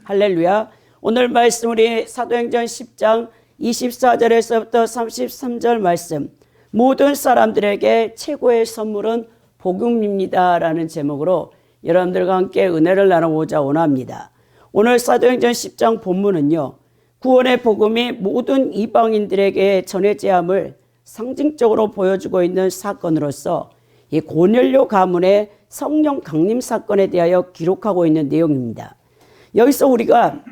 할렐루야. 오늘 말씀 우리 사도행전 10장 24절에서부터 33절 말씀, 모든 사람들에게 최고의 선물은 복음입니다 라는 제목으로 여러분들과 함께 은혜를 나누고자 원합니다. 오늘 사도행전 10장 본문은요, 구원의 복음이 모든 이방인들에게 전해져야 함을 상징적으로 보여주고 있는 사건으로서 이 고넬료 가문의 성령 강림 사건에 대하여 기록하고 있는 내용입니다. 여기서 우리가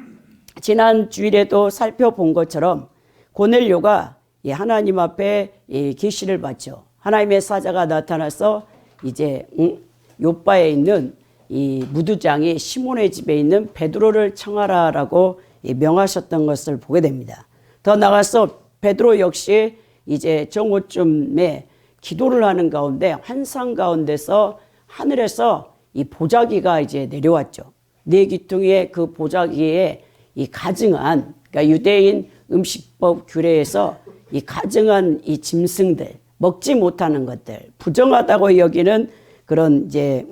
지난 주일에도 살펴본 것처럼 고넬료가 하나님 앞에 계시를 받죠. 하나님의 사자가 나타나서 이제 요바에 있는 이 무두장이 시몬의 집에 있는 베드로를 청하라라고 명하셨던 것을 보게 됩니다. 더 나아가서 베드로 역시 이제 정오쯤에 기도를 하는 가운데 환상 가운데서 하늘에서 이 보자기가 이제 내려왔죠. 네 귀퉁이의 그 보자기에 이 가증한, 그러니까 유대인 음식법 규례에서 이 가증한 이 짐승들, 먹지 못하는 것들, 부정하다고 여기는 그런 이제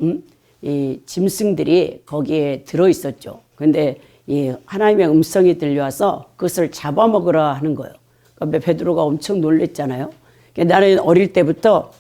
이 짐승들이 거기에 들어 있었죠. 그런데 이 하나님의 음성이 들려와서 그것을 잡아먹으라 하는 거예요. 그러니까 베드로가 엄청 놀랬잖아요. 그러니까 나는 어릴 때부터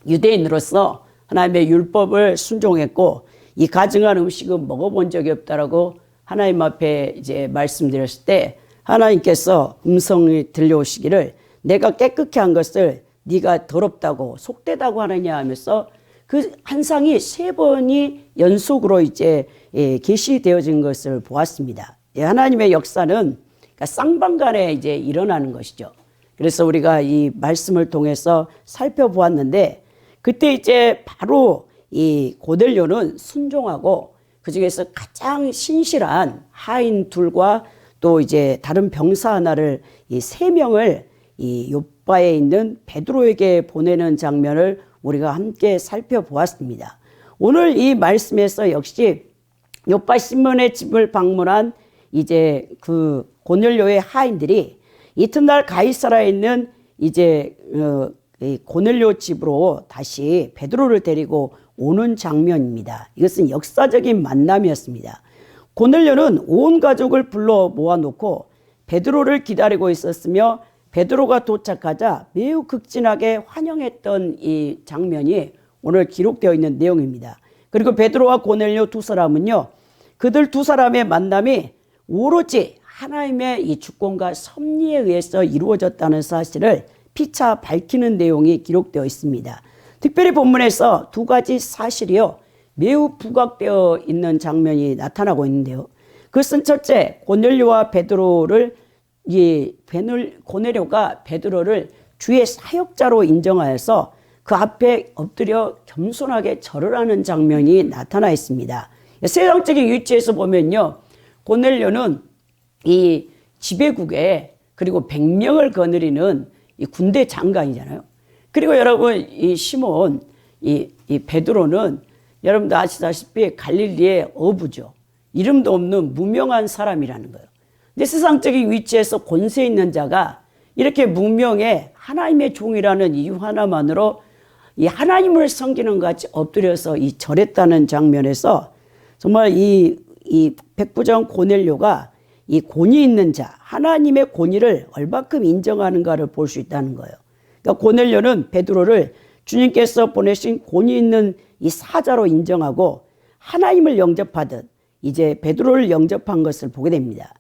유대인으로서 하나님의 율법을 순종했고 이 가증한 음식은 먹어본 적이 없다라고 하나님 앞에 이제 말씀드렸을 때 하나님께서 음성이 들려오시기를 내가 깨끗게 한 것을 네가 더럽다고 속되다고 하느냐 하면서 그 환상이 3번이 연속으로 이제 계시되어진 것을 보았습니다. 하나님의 역사는 그러니까 쌍방간에 이제 일어나는 것이죠. 그래서 우리가 이 말씀을 통해서 살펴보았는데 그때 이제 바로 이 고넬료는 순종하고 그 중에서 가장 신실한 하인 둘과 또 이제 다른 병사 하나를 이 3명을 이 요바에 있는 베드로에게 보내는 장면을 우리가 함께 살펴보았습니다. 오늘 이 말씀에서 역시 요바 시몬의 집을 방문한 이제 그 고넬료의 하인들이 이튿날 가이사라에 있는 이제 고넬료 집으로 다시 베드로를 데리고 오는 장면입니다. 이것은 역사적인 만남이었습니다. 고넬료는 온 가족을 불러 모아놓고 베드로를 기다리고 있었으며 베드로가 도착하자 매우 극진하게 환영했던 이 장면이 오늘 기록되어 있는 내용입니다. 그리고 베드로와 고넬료 두 사람은요, 그들 두 사람의 만남이 오로지 하나님의 이 주권과 섭리에 의해서 이루어졌다는 사실을 피차 밝히는 내용이 기록되어 있습니다. 특별히 본문에서 2가지 사실이요, 매우 부각되어 있는 장면이 나타나고 있는데요. 그것은 첫째, 고넬료가 베드로를 주의 사역자로 인정하여서 그 앞에 엎드려 겸손하게 절을 하는 장면이 나타나 있습니다. 세상적인 위치에서 보면요, 고넬료는 이 지배국에 그리고 100명을 거느리는 이 군대 장관이잖아요. 그리고 여러분 이 시몬 이 베드로는 여러분도 아시다시피 갈릴리의 어부죠. 이름도 없는 무명한 사람이라는 거예요. 근데 세상적인 위치에서 권세 있는 자가 이렇게 무명의 하나님의 종이라는 이유 하나만으로 이 하나님을 섬기는 것 같이 엎드려서 이 절했다는 장면에서 정말 이 백부장 고넬료가 이 권위 있는 자, 하나님의 권위를 얼마큼 인정하는가를 볼 수 있다는 거예요. 그러니까 고넬료는 베드로를 주님께서 보내신 권위 있는 이 사자로 인정하고 하나님을 영접하듯 이제 베드로를 영접한 것을 보게 됩니다.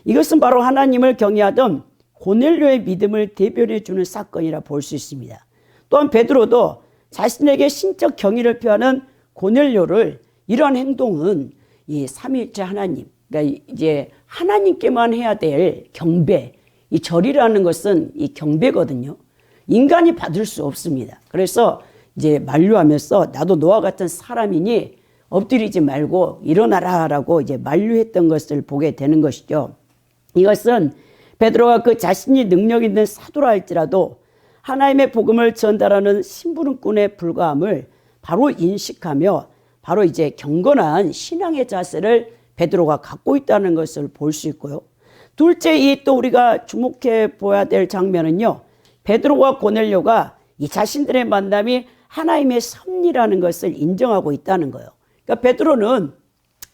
이것은 바로 하나님을 경외하던 고넬료의 믿음을 대변해 주는 사건이라 볼 수 있습니다. 또한 베드로도 자신에게 신적 경의를 표하는 고넬료를 이러한 행동은 이 삼위일체 하나님, 그러니까 이제 하나님께만 해야 될 경배, 이 절이라는 것은 이 경배거든요. 인간이 받을 수 없습니다. 그래서 이제 만류하면서 나도 너와 같은 사람이니 엎드리지 말고 일어나라라고 이제 만류했던 것을 보게 되는 것이죠. 이것은 베드로가 그 자신이 능력 있는 사도라 할지라도 하나님의 복음을 전달하는 심부름꾼에 불과함을 바로 인식하며 바로 이제 경건한 신앙의 자세를 베드로가 갖고 있다는 것을 볼 수 있고요. 둘째, 이 또 우리가 주목해 보아야 될 장면은요, 베드로와 고넬료가 이 자신들의 만남이 하나님의 섭리라는 것을 인정하고 있다는 거예요. 그러니까 베드로는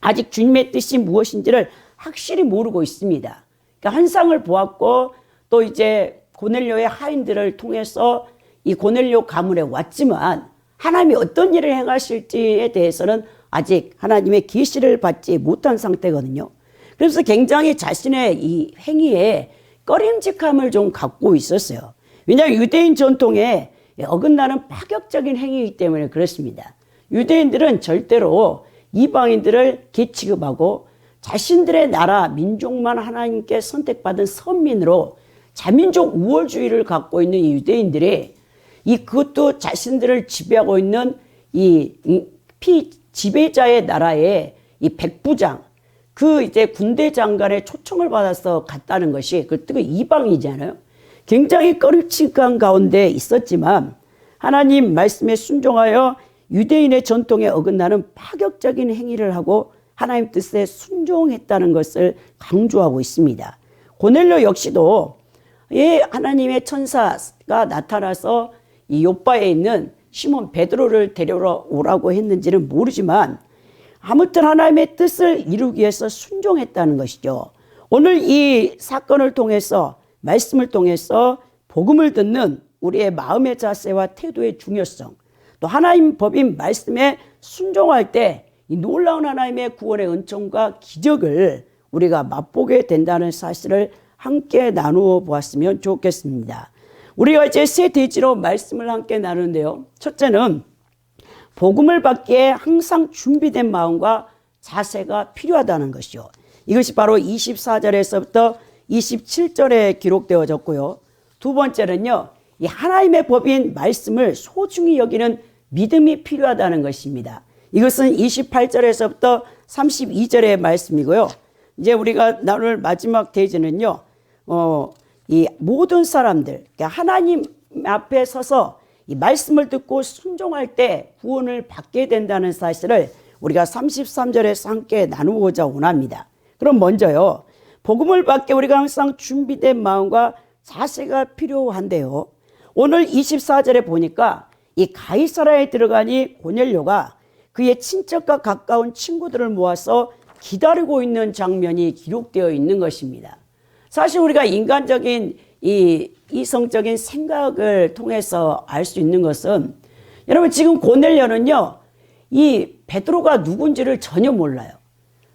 아직 주님의 뜻이 무엇인지를 확실히 모르고 있습니다. 그러니까 환상을 보았고 또 이제 고넬료의 하인들을 통해서 이 고넬료 가문에 왔지만 하나님이 어떤 일을 행하실지에 대해서는 아직 하나님의 계시를 받지 못한 상태거든요. 그래서 굉장히 자신의 이 행위에 꺼림직함을 좀 갖고 있었어요. 왜냐하면 유대인 전통에 어긋나는 파격적인 행위이기 때문에 그렇습니다. 유대인들은 절대로 이방인들을 개취급하고 자신들의 나라 민족만 하나님께 선택받은 선민으로 자민족 우월주의를 갖고 있는 이 유대인들이 그것도 자신들을 지배하고 있는 이 피지배자의 나라의 이 백부장, 그 이제 군대 장관의 초청을 받아서 갔다는 것이 그것도 이방이잖아요. 굉장히 꺼림칙한 가운데 있었지만 하나님 말씀에 순종하여 유대인의 전통에 어긋나는 파격적인 행위를 하고 하나님 뜻에 순종했다는 것을 강조하고 있습니다. 고넬료 역시도 하나님의 천사가 나타나서 이 요바에 있는 시몬 베드로를 데려오라고 했는지는 모르지만 아무튼 하나님의 뜻을 이루기 위해서 순종했다는 것이죠. 오늘 이 사건을 통해서 말씀을 통해서 복음을 듣는 우리의 마음의 자세와 태도의 중요성, 또 하나님 법인 말씀에 순종할 때 이 놀라운 하나님의 구원의 은총과 기적을 우리가 맛보게 된다는 사실을 함께 나누어 보았으면 좋겠습니다. 우리가 이제 세 대지로 말씀을 함께 나누는데요. 첫째는 복음을 받기에 항상 준비된 마음과 자세가 필요하다는 것이요. 이것이 바로 24절에서부터 27절에 기록되어졌고요. 두 번째는요, 이 하나님의 법인 말씀을 소중히 여기는 믿음이 필요하다는 것입니다. 이것은 28절에서부터 32절의 말씀이고요. 이제 우리가 나눌 마지막 대지는요, 이 모든 사람들, 그러니까 하나님 앞에 서서 이 말씀을 듣고 순종할 때 구원을 받게 된다는 사실을 우리가 33절에서 함께 나누고자 원합니다. 그럼 먼저요, 복음을 받게 우리가 항상 준비된 마음과 자세가 필요한데요. 오늘 24절에 보니까 이 가이사라에 들어가니 고넬료가 그의 친척과 가까운 친구들을 모아서 기다리고 있는 장면이 기록되어 있는 것입니다. 사실 우리가 인간적인 이성적인 생각을 통해서 알 수 있는 것은, 여러분 지금 고넬료는요, 이 베드로가 누군지를 전혀 몰라요.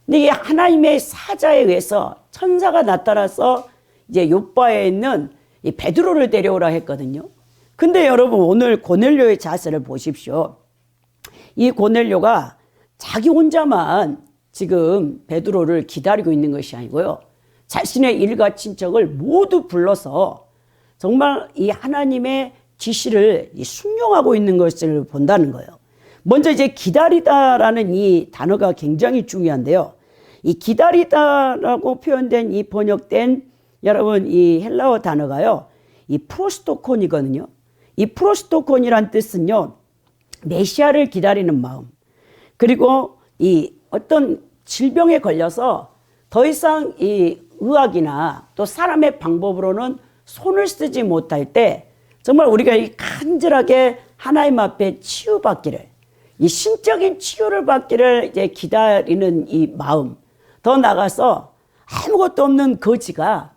근데 이 하나님의 사자에 의해서 천사가 나타나서 이제 요바에 있는 이 베드로를 데려오라 했거든요. 근데 여러분 오늘 고넬료의 자세를 보십시오. 이 고넬료가 자기 혼자만 지금 베드로를 기다리고 있는 것이 아니고요, 자신의 일가 친척을 모두 불러서 정말 이 하나님의 지시를 순종하고 있는 것을 본다는 거예요. 먼저 이제 기다리다라는 이 단어가 굉장히 중요한데요. 이 기다리다라고 표현된 이 번역된 여러분 이 헬라어 단어가요, 이 프로스토콘이거든요. 이 프로스토콘이란 뜻은요, 메시아를 기다리는 마음, 그리고 이 어떤 질병에 걸려서 더 이상 이 의학이나 또 사람의 방법으로는 손을 쓰지 못할 때 정말 우리가 이 간절하게 하나님 앞에 치유받기를, 이 신적인 치유를 받기를 이제 기다리는 이 마음, 더 나가서 아무것도 없는 거지가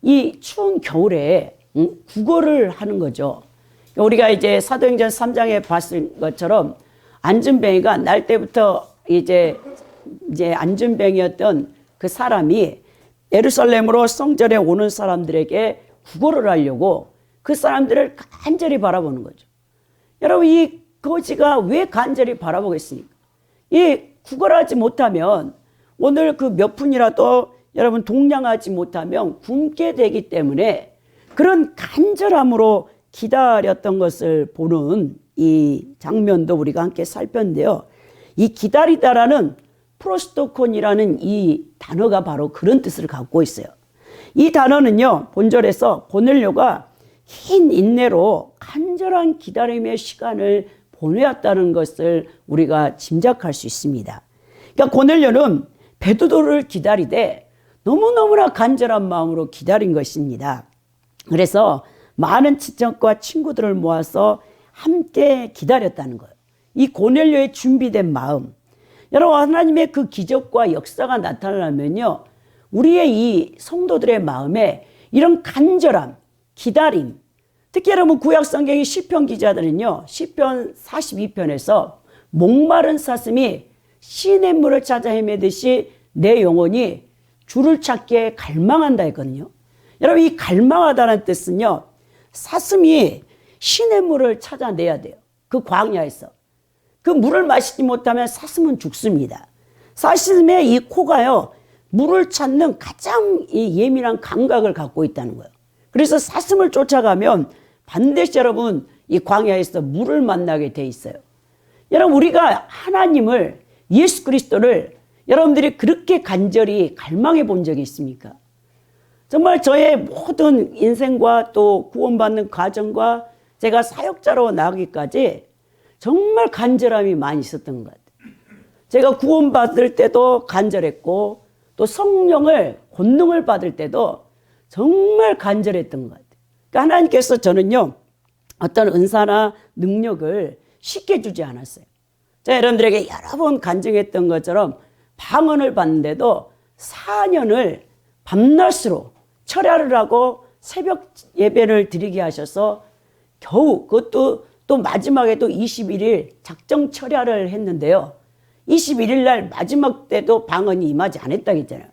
이 추운 겨울에 구걸을 하는 거죠. 우리가 이제 사도행전 3장에 봤을 것처럼 안전뱅이가 날 때부터 이제 안전뱅이였던 그 사람이 예루살렘으로 성전에 오는 사람들에게 구걸을 하려고 그 사람들을 간절히 바라보는 거죠. 여러분 이 거지가 왜 간절히 바라보겠습니까? 이 구걸하지 못하면 오늘 그 몇 푼이라도 여러분 동량하지 못하면 굶게 되기 때문에 그런 간절함으로 기다렸던 것을 보는 이 장면도 우리가 함께 살폈는데요. 이 기다리다라는 프로스토콘이라는 이 단어가 바로 그런 뜻을 갖고 있어요. 이 단어는요, 본절에서 고넬료가 긴 인내로 간절한 기다림의 시간을 보내었다는 것을 우리가 짐작할 수 있습니다. 그러니까 고넬료는 베드로를 기다리되 너무너무나 간절한 마음으로 기다린 것입니다. 그래서 많은 친척과 친구들을 모아서 함께 기다렸다는 거예요. 이 고넬료의 준비된 마음. 여러분 하나님의 그 기적과 역사가 나타나면요, 우리의 이 성도들의 마음에 이런 간절함, 기다림, 특히 여러분 구약 성경의 시편 기자들은요, 시편 42편에서 목마른 사슴이 시냇물을 찾아 헤매듯이 내 영혼이 주를 찾기에 갈망한다 했거든요. 여러분, 이 갈망하다는 뜻은요, 사슴이 시냇물을 찾아내야 돼요. 그 광야에서. 그 물을 마시지 못하면 사슴은 죽습니다. 사슴의 이 코가요, 물을 찾는 가장 예민한 감각을 갖고 있다는 거예요. 그래서 사슴을 쫓아가면 반드시 여러분 이 광야에서 물을 만나게 돼 있어요. 여러분, 우리가 하나님을, 예수 그리스도를 여러분들이 그렇게 간절히 갈망해 본 적이 있습니까? 정말 저의 모든 인생과 또 구원받는 과정과 제가 사역자로 나가기까지 정말 간절함이 많이 있었던 것 같아요. 제가 구원받을 때도 간절했고 또 성령을 권능을 받을 때도 정말 간절했던 것 같아요. 그러니까 하나님께서 저는요, 어떤 은사나 능력을 쉽게 주지 않았어요. 제가 여러분들에게 여러 번 간증했던 것처럼 방언을 받는데도 4년을 밤낮으로 철야를 하고 새벽 예배를 드리게 하셔서 겨우 그것도 또 마지막에 또 21일 작정 철야를 했는데요. 21일 날 마지막 때도 방언이 임하지 않았다고 했잖아요.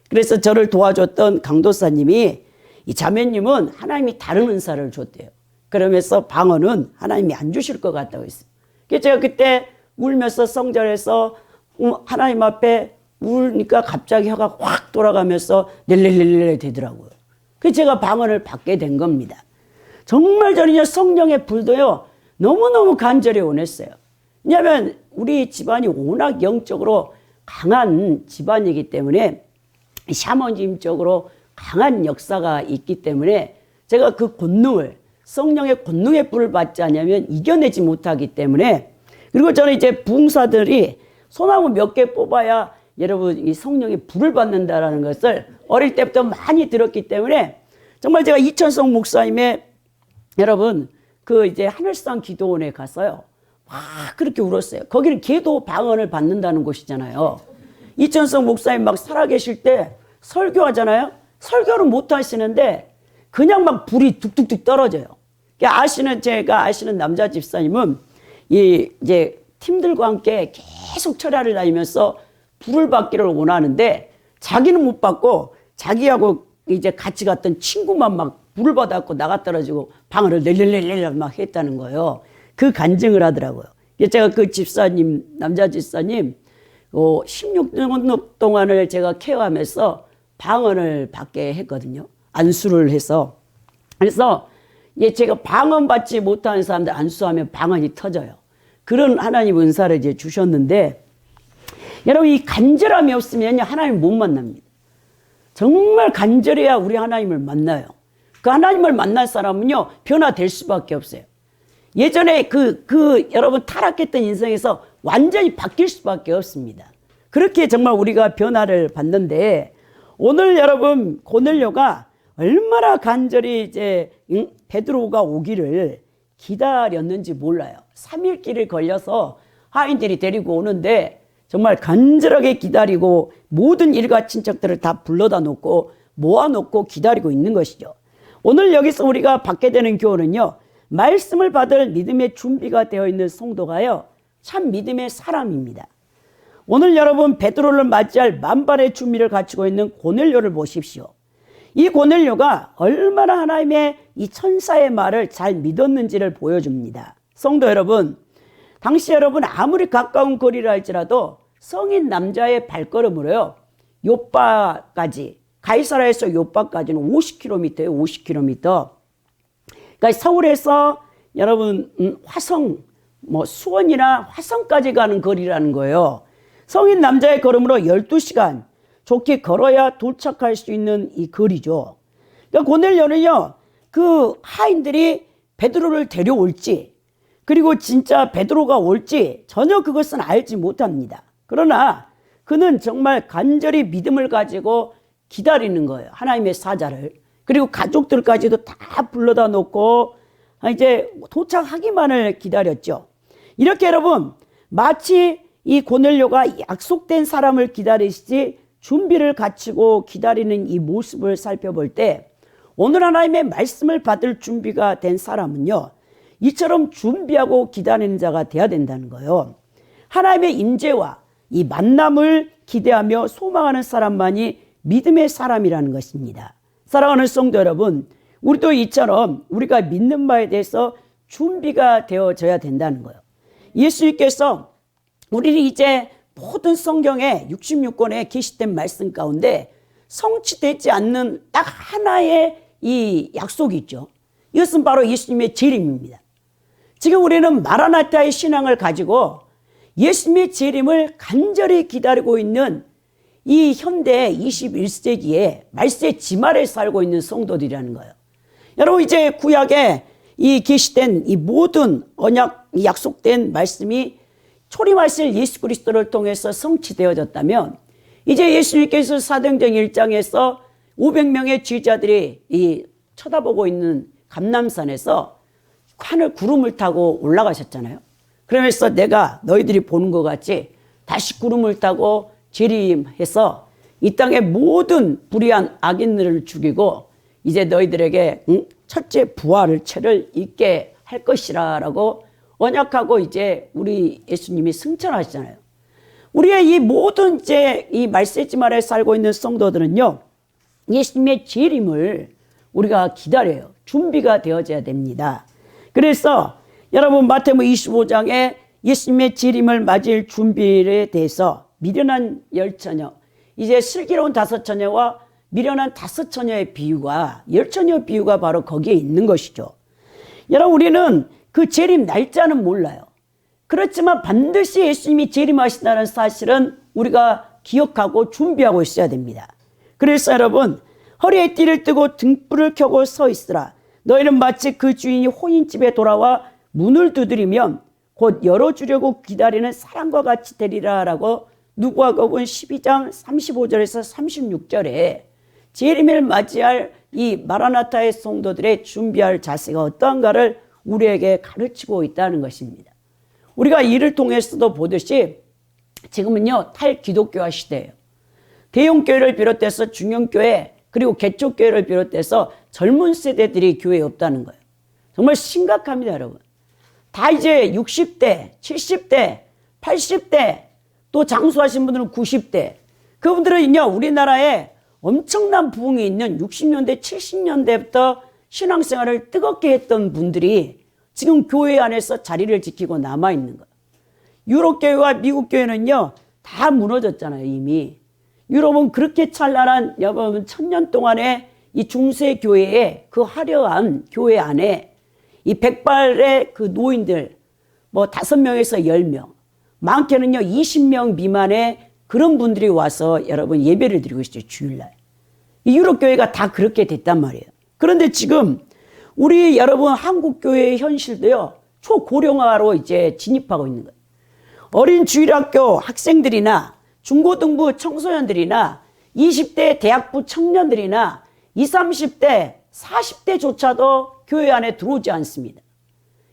그래서 저를 도와줬던 강도사님이 이 자매님은 하나님이 다른 은사를 줬대요. 그러면서 방언은 하나님이 안 주실 것 같다고 했어요. 그래서 제가 그때 울면서 성전에서 하나님 앞에 울니까 갑자기 혀가 확 돌아가면서 낼렐렐렐 되더라고요. 그래서 제가 방언을 받게 된 겁니다. 정말 저는요, 성령의 불도요, 너무너무 간절히 원했어요. 왜냐하면 우리 집안이 워낙 영적으로 강한 집안이기 때문에 샤머니즘적으로 강한 역사가 있기 때문에 제가 그 권능을, 성령의 권능의 불을 받지 않으면 이겨내지 못하기 때문에, 그리고 저는 이제 부흥사들이 소나무 몇 개 뽑아야 여러분 이 성령의 불을 받는다라는 것을 어릴 때부터 많이 들었기 때문에 정말 제가 이천성 목사님의 여러분 그 이제 하늘상 기도원에 가서요, 막 그렇게 울었어요. 거기는 기도 방언을 받는다는 곳이잖아요. 이천성 목사님 막 살아계실 때 설교하잖아요. 설교를 못 하시는데 그냥 막 불이 뚝뚝뚝 떨어져요. 제가 아시는 남자 집사님은 이제 팀들과 함께 계속 철야를 다니면서 불을 받기를 원하는데 자기는 못 받고 자기하고 이제 같이 갔던 친구만 막 불을 받았고 나가 떨어지고 방언을 낼렐렐렐 막 했다는 거예요. 그 간증을 하더라고요. 제가 그 집사님, 남자 집사님 16년 동안을 제가 케어하면서 방언을 받게 했거든요. 안수를 해서. 그래서 제가 방언 받지 못하는 사람들 안수하면 방언이 터져요. 그런 하나님 은사를 이제 주셨는데, 여러분 이 간절함이 없으면 하나님 못 만납니다. 정말 간절해야 우리 하나님을 만나요. 그 하나님을 만날 사람은요, 변화될 수밖에 없어요. 예전에 여러분 타락했던 인생에서 완전히 바뀔 수밖에 없습니다. 그렇게 정말 우리가 변화를 받는데, 오늘 여러분 고넬료가 얼마나 간절히 이제 베드로가 오기를 기다렸는지 몰라요. 3일 길을 걸려서 하인들이 데리고 오는데 정말 간절하게 기다리고 모든 일가 친척들을 다 불러다 놓고 모아놓고 기다리고 있는 것이죠. 오늘 여기서 우리가 받게 되는 교훈은요, 말씀을 받을 믿음의 준비가 되어 있는 성도가요, 참 믿음의 사람입니다. 오늘 여러분 베드로를 맞이할 만반의 준비를 갖추고 있는 고넬료를 보십시오. 이 고넬료가 얼마나 하나님의 이 천사의 말을 잘 믿었는지를 보여줍니다. 성도 여러분, 당시 여러분 아무리 가까운 거리라 할지라도 성인 남자의 발걸음으로요, 요빠까지, 가이사라에서 요빠까지는 50km예요. 50km. 그러니까 서울에서 여러분 화성, 수원이나 화성까지 가는 거리라는 거예요. 성인 남자의 걸음으로 12시간 좋게 걸어야 도착할 수 있는 이 거리죠. 그러니까 고넬료는요, 그 하인들이 베드로를 데려올지, 그리고 진짜 베드로가 올지 전혀 그것은 알지 못합니다. 그러나 그는 정말 간절히 믿음을 가지고 기다리는 거예요. 하나님의 사자를. 그리고 가족들까지도 다 불러다 놓고 이제 도착하기만을 기다렸죠. 이렇게 여러분 마치 이 고넬료가 약속된 사람을 기다리시지 준비를 갖추고 기다리는 이 모습을 살펴볼 때 오늘 하나님의 말씀을 받을 준비가 된 사람은요, 이처럼 준비하고 기다리는 자가 되어야 된다는 거예요. 하나님의 임재와 이 만남을 기대하며 소망하는 사람만이 믿음의 사람이라는 것입니다. 사랑하는 성도 여러분, 우리도 이처럼 우리가 믿는 바에 대해서 준비가 되어져야 된다는 거예요. 예수님께서 우리는 이제 모든 성경에 66권에 계시된 말씀 가운데 성취되지 않는 딱 하나의 이 약속이 있죠. 이것은 바로 예수님의 재림입니다. 지금 우리는 마라나타의 신앙을 가지고 예수님의 재림을 간절히 기다리고 있는 이 현대 21세기에 말세의 지말에 살고 있는 성도들이라는 거예요. 여러분, 이제 구약에 이 계시된 이 모든 언약, 약속된 말씀이 초림하실 예수 그리스도를 통해서 성취되어졌다면, 이제 예수님께서 사도행전 1장에서 500명의 제자들이 이 쳐다보고 있는 감람산에서 하늘 구름을 타고 올라가셨잖아요. 그러면서 내가 너희들이 보는 것 같이 다시 구름을 타고 재림해서 이 땅의 모든 불의한 악인들을 죽이고 이제 너희들에게 첫째 부활을 채를 있게 할 것이라 라고 언약하고 이제 우리 예수님이 승천하시잖아요. 우리의 이 모든 이제 이 말세지말에 살고 있는 성도들은요, 예수님의 재림을 우리가 기다려요. 준비가 되어져야 됩니다. 그래서 여러분, 마태복음 25장에 예수님의 재림을 맞을 준비에 대해서 미련한 10처녀, 이제 슬기로운 5처녀와 미련한 5처녀의 비유가, 10처녀 비유가 바로 거기에 있는 것이죠. 여러분, 우리는 그 재림 날짜는 몰라요. 그렇지만 반드시 예수님이 재림하신다는 사실은 우리가 기억하고 준비하고 있어야 됩니다. 그래서 여러분, 허리에 띠를 뜨고 등불을 켜고 서 있으라. 너희는 마치 그 주인이 혼인집에 돌아와 문을 두드리면 곧 열어주려고 기다리는 사람과 같이 되리라 라고 누가복음 12장 35절에서 36절에 재림을 맞이할 이 마라나타의 성도들의 준비할 자세가 어떠한가를 우리에게 가르치고 있다는 것입니다. 우리가 이를 통해서도 보듯이 지금은요, 탈기독교화 시대예요. 대형교회를 비롯해서 중형교회 그리고 개척교회를 비롯해서 젊은 세대들이 교회에 없다는 거예요. 정말 심각합니다, 여러분. 다 이제 60대, 70대, 80대, 또 장수하신 분들은 90대. 그분들은요, 우리나라에 엄청난 부흥이 있는 60년대, 70년대부터 신앙생활을 뜨겁게 했던 분들이 지금 교회 안에서 자리를 지키고 남아있는 거예요. 유럽교회와 미국교회는요, 다 무너졌잖아요, 이미. 유럽은 그렇게 찬란한, 여러분, 1000년 동안의 이 중세교회의 그 화려한 교회 안에 이 백발의 그 노인들, 뭐 5명에서 10명, 많게는요, 20명 미만의 그런 분들이 와서 여러분 예배를 드리고 있어요, 주일날. 이 유럽교회가 다 그렇게 됐단 말이에요. 그런데 지금 우리 여러분 한국교회의 현실도요, 초고령화로 이제 진입하고 있는 거예요. 어린 주일학교 학생들이나 중고등부 청소년들이나 20대 대학부 청년들이나 20, 30대, 40대조차도 교회 안에 들어오지 않습니다.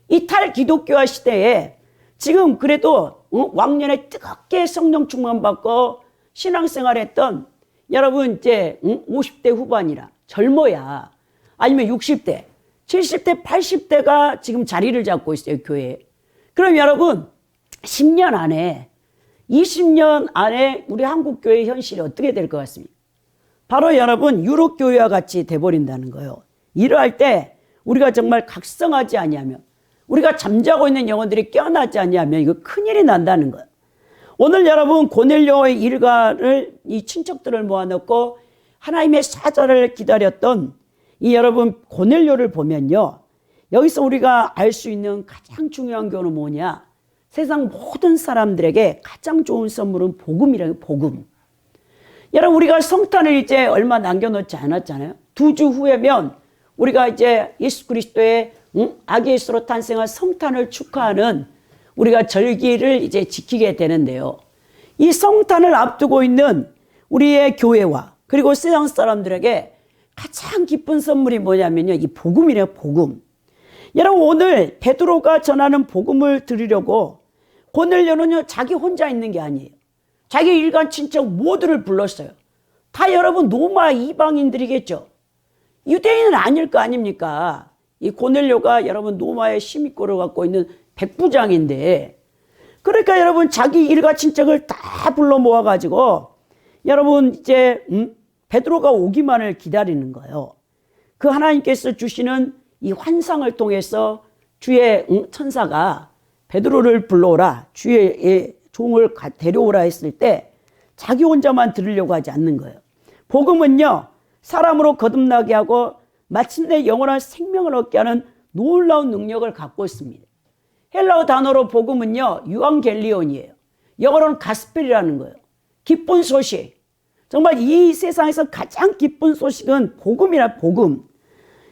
이 탈기독교화 시대에 지금 그래도 왕년에 뜨겁게 성령 충만받고 신앙생활했던 여러분 이제 50대 후반이라 젊어야, 아니면 60대, 70대, 80대가 지금 자리를 잡고 있어요, 교회에. 그럼 여러분 10년 안에, 20년 안에 우리 한국교회의 현실이 어떻게 될 것 같습니까? 바로 여러분 유럽교회와 같이 돼버린다는 거예요. 이러할 때 우리가 정말 각성하지 아니하면, 우리가 잠자고 있는 영혼들이 깨어나지 아니하면 이거 큰일이 난다는 거예요. 오늘 여러분 고넬료의 일가를, 이 친척들을 모아놓고 하나님의 사자를 기다렸던 이 여러분 고넬료를 보면요, 여기서 우리가 알 수 있는 가장 중요한 교훈은 뭐냐? 세상 모든 사람들에게 가장 좋은 선물은 복음이라는, 복음. 여러분, 우리가 성탄을 이제 얼마 남겨놓지 않았잖아요. 2주 후에면 우리가 이제 예수 그리스도의 아기 예수로 탄생한 성탄을 축하하는 우리가 절기를 이제 지키게 되는데요. 이 성탄을 앞두고 있는 우리의 교회와 그리고 세상 사람들에게 가장 기쁜 선물이 뭐냐면요, 이 복음이래요, 복음. 여러분, 오늘 베드로가 전하는 복음을 들으려고 고넬료는요, 자기 혼자 있는 게 아니에요. 자기 일간 친척 모두를 불렀어요. 다 여러분 로마 이방인들이겠죠. 유대인은 아닐 거 아닙니까? 이 고넬료가 여러분 로마의 시민권을 갖고 있는 백부장인데, 그러니까 여러분 자기 일가 친척을 다 불러 모아가지고 여러분 이제 베드로가 오기만을 기다리는 거예요. 그 하나님께서 주시는 이 환상을 통해서 주의 천사가 베드로를 불러오라, 주의 종을 데려오라 했을 때 자기 혼자만 들으려고 하지 않는 거예요. 복음은요, 사람으로 거듭나게 하고 마침내 영원한 생명을 얻게 하는 놀라운 능력을 갖고 있습니다. 헬라어 단어로 복음은요, 유앙겔리온이에요. 영어로는 가스펠이라는 거예요. 기쁜 소식. 정말 이 세상에서 가장 기쁜 소식은 복음이라, 복음.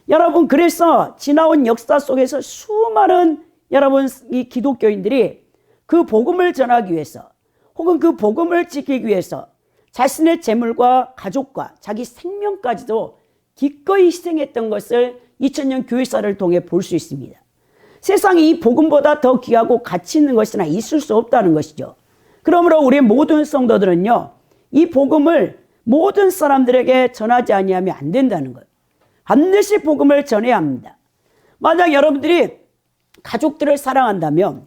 여러분, 그래서 지나온 역사 속에서 수많은 여러분 이 기독교인들이 그 복음을 전하기 위해서, 혹은 그 복음을 지키기 위해서 자신의 재물과 가족과 자기 생명까지도 기꺼이 희생했던 것을 2000년 교회사를 통해 볼 수 있습니다. 세상에 이 복음보다 더 귀하고 가치 있는 것이나 있을 수 없다는 것이죠. 그러므로 우리 모든 성도들은요, 이 복음을 모든 사람들에게 전하지 아니하면 안 된다는 거예요. 반드시 복음을 전해야 합니다. 만약 여러분들이 가족들을 사랑한다면,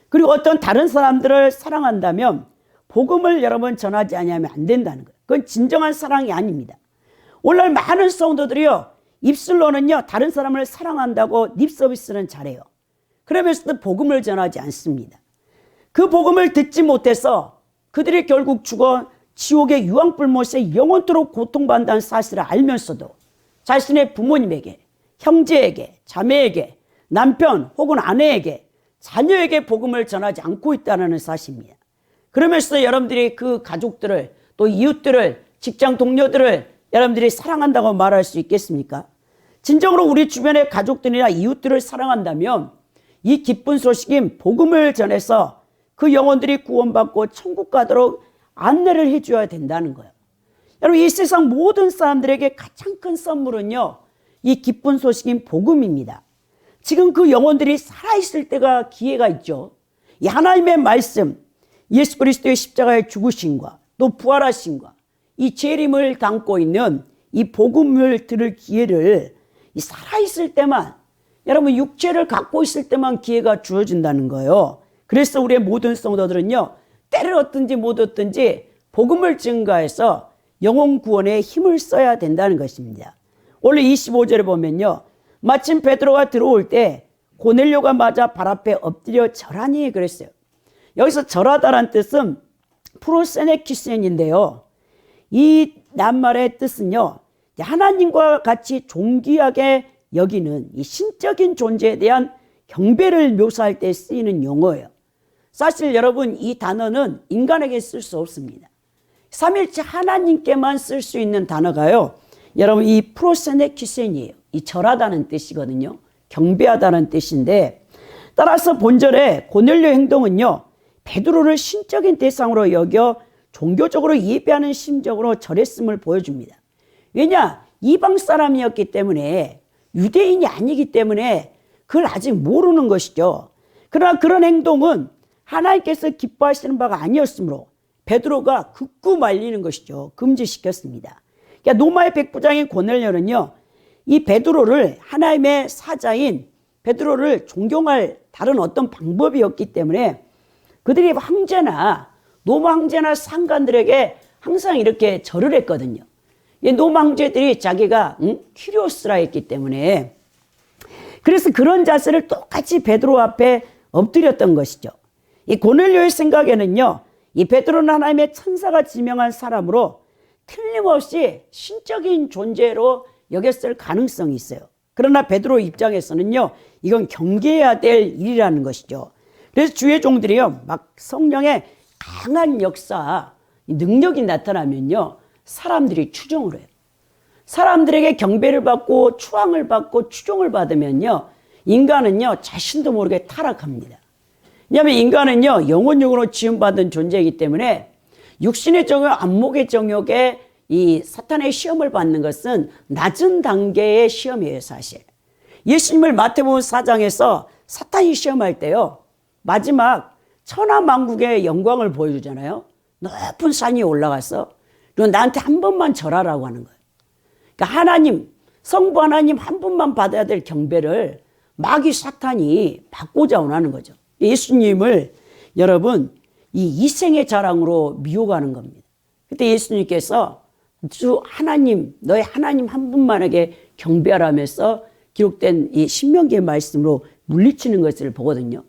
그리고 어떤 다른 사람들을 사랑한다면 복음을 여러분 전하지 아니하면 안 된다는 거예요. 그건 진정한 사랑이 아닙니다. 오늘날 많은 성도들이요, 입술로는요 다른 사람을 사랑한다고 립서비스는 잘해요. 그러면서도 복음을 전하지 않습니다. 그 복음을 듣지 못해서 그들이 결국 죽어 지옥의 유황불못에 영원토록 고통받는다는 사실을 알면서도 자신의 부모님에게, 형제에게, 자매에게, 남편 혹은 아내에게, 자녀에게 복음을 전하지 않고 있다는 사실입니다. 그러면서 여러분들이 그 가족들을, 또 이웃들을, 직장 동료들을 여러분들이 사랑한다고 말할 수 있겠습니까? 진정으로 우리 주변의 가족들이나 이웃들을 사랑한다면 이 기쁜 소식인 복음을 전해서 그 영혼들이 구원받고 천국 가도록 안내를 해줘야 된다는 거예요. 여러분, 이 세상 모든 사람들에게 가장 큰 선물은요, 이 기쁜 소식인 복음입니다. 지금 그 영혼들이 살아있을 때가 기회가 있죠. 이 하나님의 말씀, 예수 그리스도의 십자가의 죽으심과 또 부활하심과 이 재림을 담고 있는 이 복음을 들을 기회를 이 살아있을 때만, 여러분 육체를 갖고 있을 때만 기회가 주어진다는 거예요. 그래서 우리의 모든 성도들은요, 때를 얻든지 못 얻든지 복음을 증거해서 영혼 구원에 힘을 써야 된다는 것입니다. 오늘 25절에 보면요, 마침 베드로가 들어올 때 고넬료가 맞아 발 앞에 엎드려 절하니 그랬어요. 여기서 절하다란 뜻은 프로세네키센인데요, 이 낱말의 뜻은요, 하나님과 같이 존귀하게 여기는 이 신적인 존재에 대한 경배를 묘사할 때 쓰이는 용어예요. 사실 여러분, 이 단어는 인간에게 쓸 수 없습니다. 삼일체 하나님께만 쓸 수 있는 단어가요, 여러분 이 프로세네키센이에요. 이 절하다는 뜻이거든요. 경배하다는 뜻인데, 따라서 본절의 고넬료 행동은요, 베드로를 신적인 대상으로 여겨 종교적으로 예배하는 심정으로 절했음을 보여줍니다. 왜냐? 이방 사람이었기 때문에, 유대인이 아니기 때문에 그걸 아직 모르는 것이죠. 그러나 그런 행동은 하나님께서 기뻐하시는 바가 아니었으므로 베드로가 극구 말리는 것이죠. 금지시켰습니다. 그러니까 로마의 백부장인 고넬료는요, 이 베드로를, 하나님의 사자인 베드로를 존경할 다른 어떤 방법이 없기 때문에 그들이 황제나 로마 황제나 상관들에게 항상 이렇게 절을 했거든요. 로마 황제들이 자기가 퀴리오스라 했기 때문에, 그래서 그런 자세를 똑같이 베드로 앞에 엎드렸던 것이죠. 이 고넬료의 생각에는요, 이 베드로는 하나님의 천사가 지명한 사람으로 틀림없이 신적인 존재로 여겼을 가능성이 있어요. 그러나 베드로 입장에서는요, 이건 경계해야 될 일이라는 것이죠. 그래서 주의 종들이요, 막 성령의 강한 역사, 능력이 나타나면요, 사람들이 추종을 해요. 사람들에게 경배를 받고 추앙을 받고 추종을 받으면요, 인간은요 자신도 모르게 타락합니다. 왜냐하면 인간은요 영혼육으로 지음받은 존재이기 때문에 육신의 정욕, 안목의 정욕에 이 사탄의 시험을 받는 것은 낮은 단계의 시험이에요. 사실 예수님을 마태복음 4장에서 사탄이 시험할 때요, 마지막 천하만국의 영광을 보여주잖아요. 높은 산 위에 올라가서 그리고 나한테 한 번만 절하라고 하는 거예요. 그러니까 하나님, 성부 하나님 한 분만 받아야 될 경배를 마귀 사탄이 받고자 원하는 거죠. 예수님을 여러분 이 이생의 자랑으로 미혹하는 겁니다. 그때 예수님께서 주 하나님, 너의 하나님 한 분만에게 경배하라면서 기록된 이 신명기의 말씀으로 물리치는 것을 보거든요.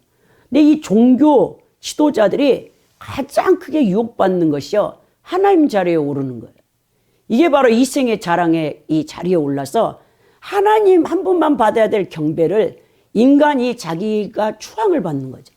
근데 이 종교 지도자들이 가장 크게 유혹받는 것이요, 하나님 자리에 오르는 거예요. 이게 바로 이생의 자랑의 이 자리에 올라서 하나님 한 분만 받아야 될 경배를 인간이 자기가 추앙을 받는 거죠.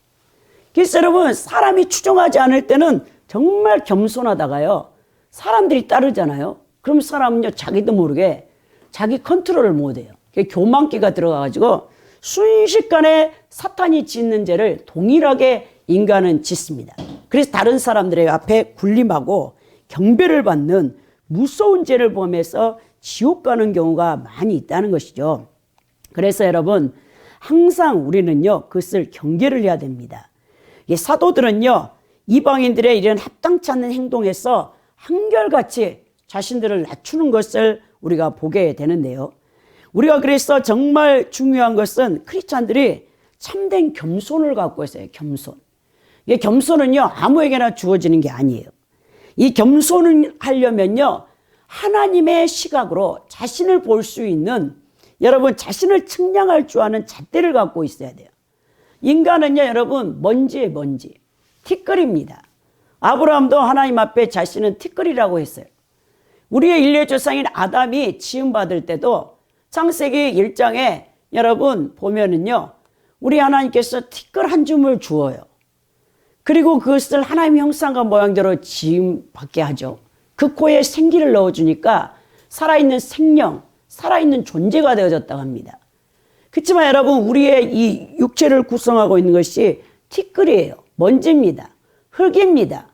그래서 여러분, 사람이 추종하지 않을 때는 정말 겸손하다가요, 사람들이 따르잖아요. 그럼 사람은요, 자기도 모르게 자기 컨트롤을 못해요. 교만기가 들어가가지고 순식간에 사탄이 짓는 죄를 동일하게 인간은 짓습니다. 그래서 다른 사람들의 앞에 군림하고 경배를 받는 무서운 죄를 범해서 지옥 가는 경우가 많이 있다는 것이죠. 그래서 여러분, 항상 우리는요, 그것을 경계를 해야 됩니다. 사도들은요, 이방인들의 이런 합당치 않는 행동에서 한결같이 자신들을 낮추는 것을 우리가 보게 되는데요. 우리가 그래서 정말 중요한 것은 크리스찬들이 참된 겸손을 갖고 있어요. 겸손. 이 겸손은요, 아무에게나 주어지는 게 아니에요. 이 겸손을 하려면요, 하나님의 시각으로 자신을 볼 수 있는, 여러분 자신을 측량할 줄 아는 잣대를 갖고 있어야 돼요. 인간은요, 여러분 먼지에 먼지, 티끌입니다. 아브라함도 하나님 앞에 자신은 티끌이라고 했어요. 우리의 인류의 조상인 아담이 지음받을 때도 창세기 1장에 여러분 보면은요, 우리 하나님께서 티끌 한 줌을 주어요. 그리고 그것을 하나님의 형상과 모양대로 지음받게 하죠. 그 코에 생기를 넣어주니까 살아있는 생명, 살아있는 존재가 되어졌다고 합니다. 그렇지만 여러분, 우리의 이 육체를 구성하고 있는 것이 티끌이에요. 먼지입니다. 흙입니다.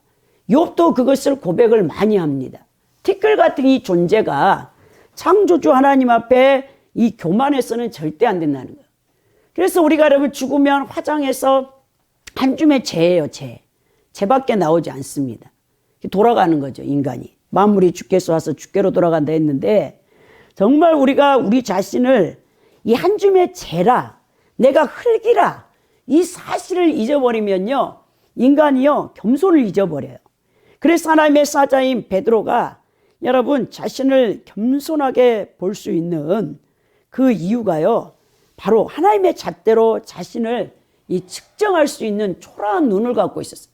욥도 그것을 고백을 많이 합니다. 티끌 같은 이 존재가 창조주 하나님 앞에 이 교만해서는 절대 안 된다는 거예요. 그래서 우리가 여러분 죽으면 화장해서 한 줌의 재예요, 재. 재밖에 나오지 않습니다. 돌아가는 거죠, 인간이. 만물이 주께서 와서 주께로 돌아간다 했는데, 정말 우리가 우리 자신을 이 한 줌의 재라, 내가 흙이라, 이 사실을 잊어버리면요, 인간이요, 겸손을 잊어버려요. 그래서 하나님의 사자인 베드로가 여러분 자신을 겸손하게 볼 수 있는 그 이유가요, 바로 하나님의 잣대로 자신을 이 측정할 수 있는 초라한 눈을 갖고 있었어요.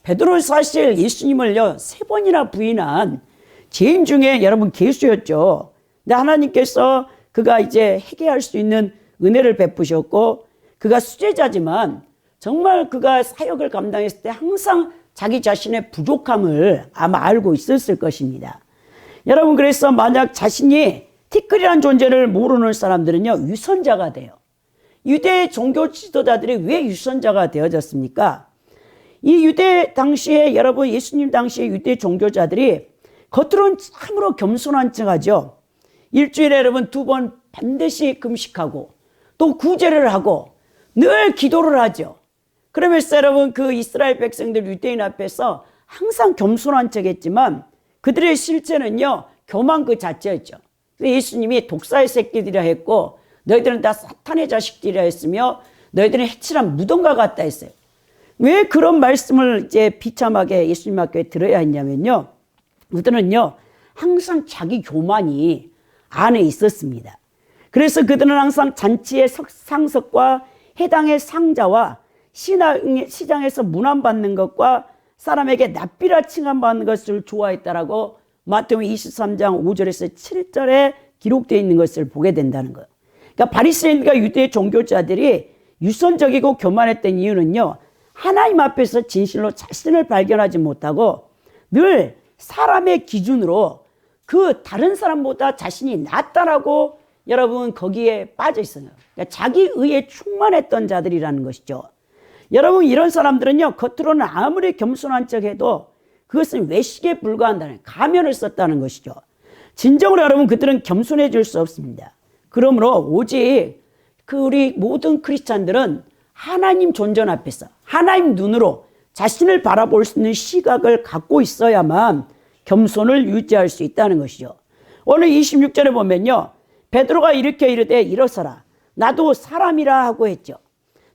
베드로는 사실 예수님을요 3번이나 부인한 죄인 중에 여러분 괴수였죠. 근데 하나님께서 그가 이제 회개할 수 있는 은혜를 베푸셨고, 그가 수제자지만 정말 그가 사역을 감당했을 때 항상 자기 자신의 부족함을 아마 알고 있었을 것입니다. 여러분, 그래서 만약 자신이 티끌이라는 존재를 모르는 사람들은요, 유선자가 돼요. 유대 종교 지도자들이 왜 유선자가 되어졌습니까? 이 유대 당시에, 여러분 예수님 당시에 유대 종교자들이 겉으로는 참으로 겸손한 척하죠. 일주일에 여러분 2번 반드시 금식하고 또 구제를 하고 늘 기도를 하죠. 그러면서 여러분 그 이스라엘 백성들 유대인 앞에서 항상 겸손한 척했지만 그들의 실제는요, 교만 그 자체였죠. 예수님이 독사의 새끼들이라 했고, 너희들은 다 사탄의 자식들이라 했으며 너희들은 해칠한 무덤과 같다 했어요. 왜 그런 말씀을 이제 비참하게 예수님 학교에 들어야 했냐면요, 그들은요 항상 자기 교만이 안에 있었습니다. 그래서 그들은 항상 잔치의 상석과 해당의 상자와 시장에서 문안받는 것과 사람에게 납비라 칭함받는 것을 좋아했다라고 마태복음 23장 5절에서 7절에 기록되어 있는 것을 보게 된다는 거예요. 그러니까 바리새인과 유대 종교자들이 유선적이고 교만했던 이유는요, 하나님 앞에서 진실로 자신을 발견하지 못하고 늘 사람의 기준으로 그 다른 사람보다 자신이 낫다라고 여러분 거기에 빠져 있어요. 그러니까 자기 의에 충만했던 자들이라는 것이죠. 여러분, 이런 사람들은요, 겉으로는 아무리 겸손한 척해도 그것은 외식에 불과한다는 가면을 썼다는 것이죠. 진정으로 여러분 그들은 겸손해질 수 없습니다. 그러므로 오직 우리 모든 크리스찬들은 하나님 존전 앞에서 하나님 눈으로 자신을 바라볼 수 있는 시각을 갖고 있어야만 겸손을 유지할 수 있다는 것이죠. 오늘 26절에 보면요, 베드로가 이렇게 이르되 일어서라 나도 사람이라 하고 했죠.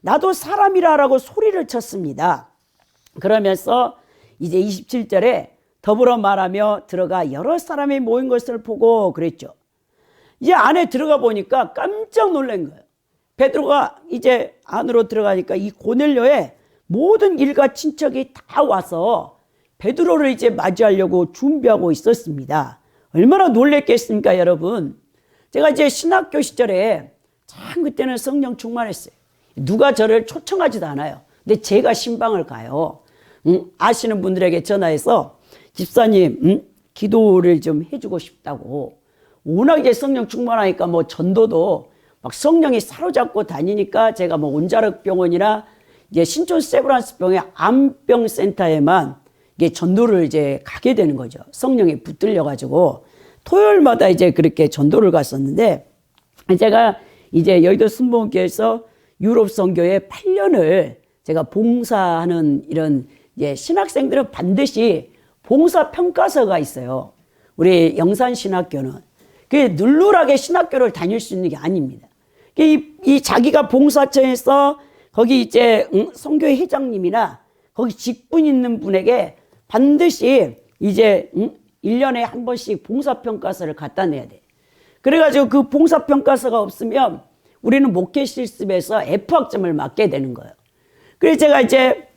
나도 사람이라라고 소리를 쳤습니다. 그러면서 이제 27절에 더불어 말하며 들어가 여러 사람이 모인 것을 보고 그랬죠. 이제 안에 들어가 보니까 깜짝 놀란 거예요. 베드로가 이제 안으로 들어가니까 이 고넬료의 모든 일가 친척이 다 와서 베드로를 이제 맞이하려고 준비하고 있었습니다. 얼마나 놀랬겠습니까, 여러분? 제가 이제 신학교 시절에 참 그때는 성령 충만했어요. 누가 저를 초청하지도 않아요. 근데 제가 신방을 가요. 아시는 분들에게 전화해서 집사님, 기도를 좀 해주고 싶다고. 워낙 이제 성령 충만하니까 뭐 전도도 막 성령이 사로잡고 다니니까 제가 뭐 온자력병원이나 이제 신촌 세브란스 병의 암병 센터에만 이게 전도를 이제 가게 되는 거죠. 성령이 붙들려가지고 토요일마다 이제 그렇게 전도를 갔었는데, 제가 이제 여의도 순복음교회에서 유럽 선교회 8년을 제가 봉사하는 이런 이제 신학생들은 반드시 봉사 평가서가 있어요. 우리 영산신학교는 그 눌눌하게 신학교를 다닐 수 있는 게 아닙니다. 이 자기가 봉사처에서 거기 이제 선교회 회장님이나 거기 직분 있는 분에게 반드시 이제 1년에 한 번씩 봉사평가서를 갖다 내야 돼. 그래가지고 그 봉사평가서가 없으면 우리는 목회 실습에서 F학점을 맞게 되는 거예요. 그래서 제가 이제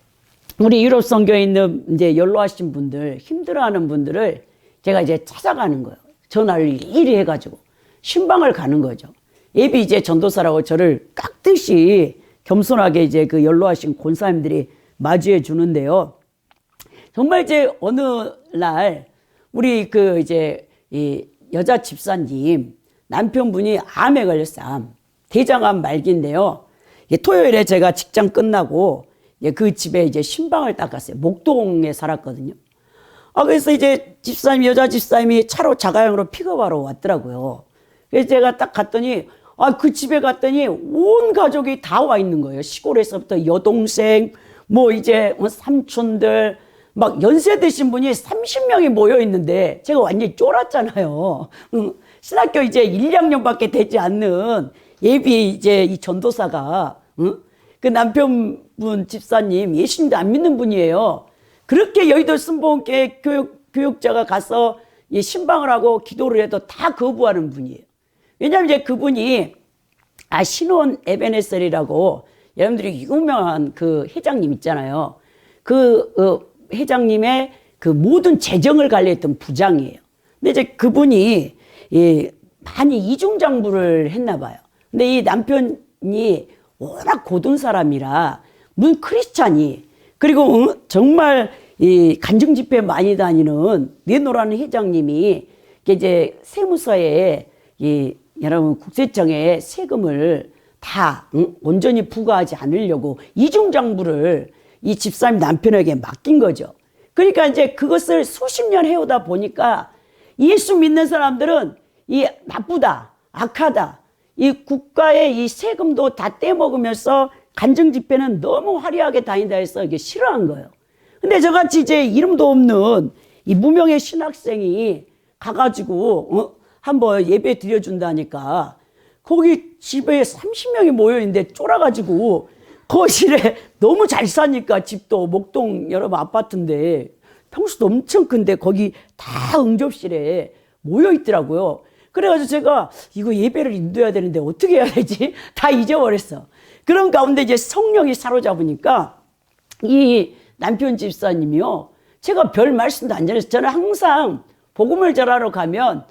우리 유럽 선교에 있는 이제 연로하신 분들, 힘들어하는 분들을 제가 이제 찾아가는 거예요. 전화를 일일이 해가지고 신방을 가는 거죠. 예비 이제 전도사라고 저를 깍듯이 겸손하게 이제 그 연로하신 권사님들이 맞이해 주는데요. 정말 이제 어느 날 우리 그 이제 이 여자 집사님 남편분이 암에 걸렸어요. 암. 대장암 말기인데요. 토요일에 제가 직장 끝나고 그 집에 이제 신방을 딱 갔어요. 목동에 살았거든요. 그래서 이제 집사님, 여자 집사님이 차로 자가용으로 픽업하러 왔더라고요. 그래서 제가 딱 갔더니 그 집에 갔더니 온 가족이 다 와 있는 거예요. 시골에서부터 여동생, 뭐 이제 삼촌들, 막 연세 드신 분이 30명이 모여 있는데 제가 완전히 쫄았잖아요. 신학교 이제 1, 2학년밖에 되지 않는 예비 이제 이 전도사가, 그 남편분 집사님 예수님도 안 믿는 분이에요. 그렇게 여의도 순복음교회 교육자가 가서 신방을 하고 기도를 해도 다 거부하는 분이에요. 왜냐하면 이제 그분이 신원 에베네셀이라고 여러분들이 유명한 그 회장님 있잖아요. 그 회장님의 그 모든 재정을 관리했던 부장이에요. 근데 이제 그분이 많이 이중장부를 했나 봐요. 근데 이 남편이 워낙 고든 사람이라 무슨 크리스찬이, 그리고 정말 이 간증 집회 많이 다니는 내노라는 회장님이 이제 세무서에 여러분 국세청에 세금을 다 온전히 부과하지 않으려고 이중장부를 이 집사님 남편에게 맡긴 거죠. 그러니까 이제 그것을 수십 년 해오다 보니까 예수 믿는 사람들은 이 나쁘다, 악하다, 이 국가의 이 세금도 다 떼먹으면서 간증 집회는 너무 화려하게 다닌다 해서 이게 싫어한 거예요. 근데 저같이 이제 이름도 없는 이 무명의 신학생이 가가지고 한번 예배 드려준다니까 거기 집에 30명이 모여있는데 쫄아가지고 거실에 너무 잘 사니까, 집도 목동 여러분 아파트인데 평수도 엄청 큰데 거기 다 응접실에 모여있더라고요. 그래가지고 제가 이거 예배를 인도해야 되는데 어떻게 해야 되지? 다 잊어버렸어. 그런 가운데 이제 성령이 사로잡으니까 이 남편 집사님이요, 제가 별 말씀도 안 전해서 저는 항상 복음을 전하러 가면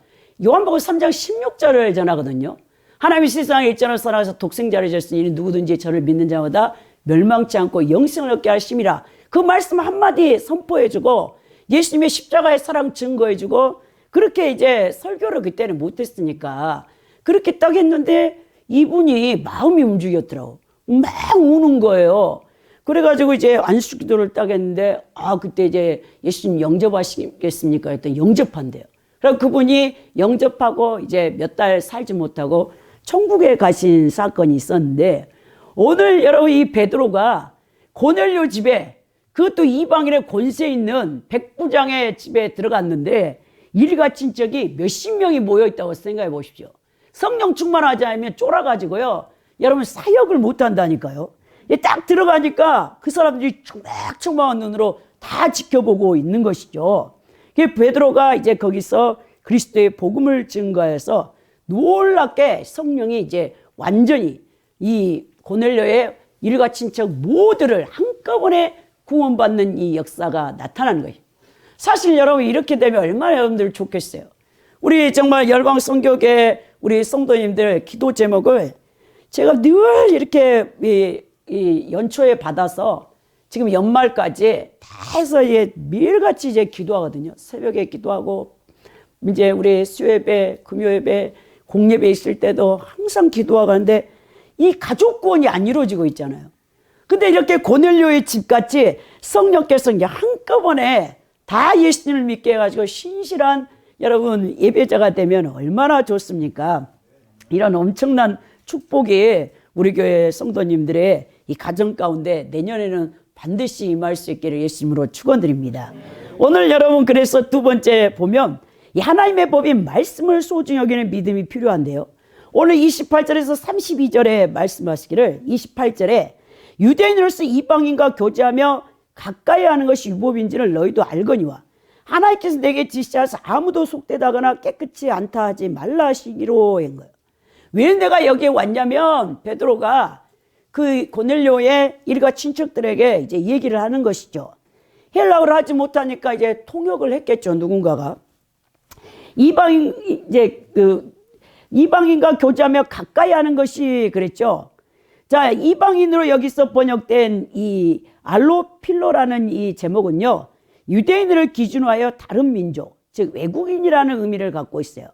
요한복음 3장 16절을 전하거든요. 하나님이 세상에 일전을 사랑하셔서 독생자를 주셨으니 이는 누구든지 저를 믿는 자마다 멸망치 않고 영생을 얻게 하심이라. 그 말씀 한마디 선포해주고 예수님의 십자가의 사랑 증거해주고, 그렇게 이제 설교를 그때는 못했으니까 그렇게 딱 했는데 이분이 마음이 움직였더라고. 막 우는 거예요. 그래가지고 이제 안수기도를 딱 했는데 그때 이제 예수님 영접하시겠습니까? 했더니 영접한대요. 그럼 그분이 영접하고 이제 몇 달 살지 못하고 천국에 가신 사건이 있었는데, 오늘 여러분 이 베드로가 고넬료 집에 그것도 이방인의 권세 있는 백부장의 집에 들어갔는데 일가 친척이 몇십 명이 모여있다고 생각해 보십시오. 성령 충만하지 않으면 쫄아가지고요, 여러분 사역을 못한다니까요. 딱 들어가니까 그 사람들이 청백청백한 눈으로 다 지켜보고 있는 것이죠. 베드로가 이제 거기서 그리스도의 복음을 증거해서 놀랍게 성령이 이제 완전히 이 고넬료의 일가 친척 모두를 한꺼번에 구원받는 이 역사가 나타나는 거예요. 사실 여러분 이렇게 되면 얼마나 여러분들 좋겠어요. 우리 정말 열방 선교계 우리 성도님들 기도 제목을 제가 늘 이렇게 이 연초에 받아서 지금 연말까지 다 해서 매일같이 이제 기도하거든요. 새벽에 기도하고 이제 우리 수요예배, 금요예배, 공예배 있을 때도 항상 기도하고 하는데 이 가족 구원이 안 이루어지고 있잖아요. 근데 이렇게 고넬료의 집같이 성령께서 이제 한꺼번에 다 예수님을 믿게 해가지고 신실한 여러분 예배자가 되면 얼마나 좋습니까? 이런 엄청난 축복이 우리 교회 성도님들의 이 가정 가운데 내년에는 반드시 임할 수 있기를 예수님으로 축원드립니다. 오늘 여러분 그래서 두 번째 보면 이 하나님의 법인 말씀을 소중히 여기는 믿음이 필요한데요. 오늘 28절에서 32절에 말씀하시기를 28절에 유대인으로서 이방인과 교제하며 가까이 하는 것이 율법인지를 너희도 알거니와 하나님께서 내게 지시하사 아무도 속되다거나 깨끗이 않다 하지 말라 하시기로 한 거예요. 왜 내가 여기에 왔냐면 베드로가 그 고넬료의 일가 친척들에게 이제 얘기를 하는 것이죠. 헬라어를 하지 못하니까 이제 통역을 했겠죠. 누군가가 이방인과 교제하며 가까이 하는 것이 그랬죠. 자, 이방인으로 여기서 번역된 이 알로필로라는 이 제목은요, 유대인을 기준으로 하여 다른 민족, 즉 외국인이라는 의미를 갖고 있어요.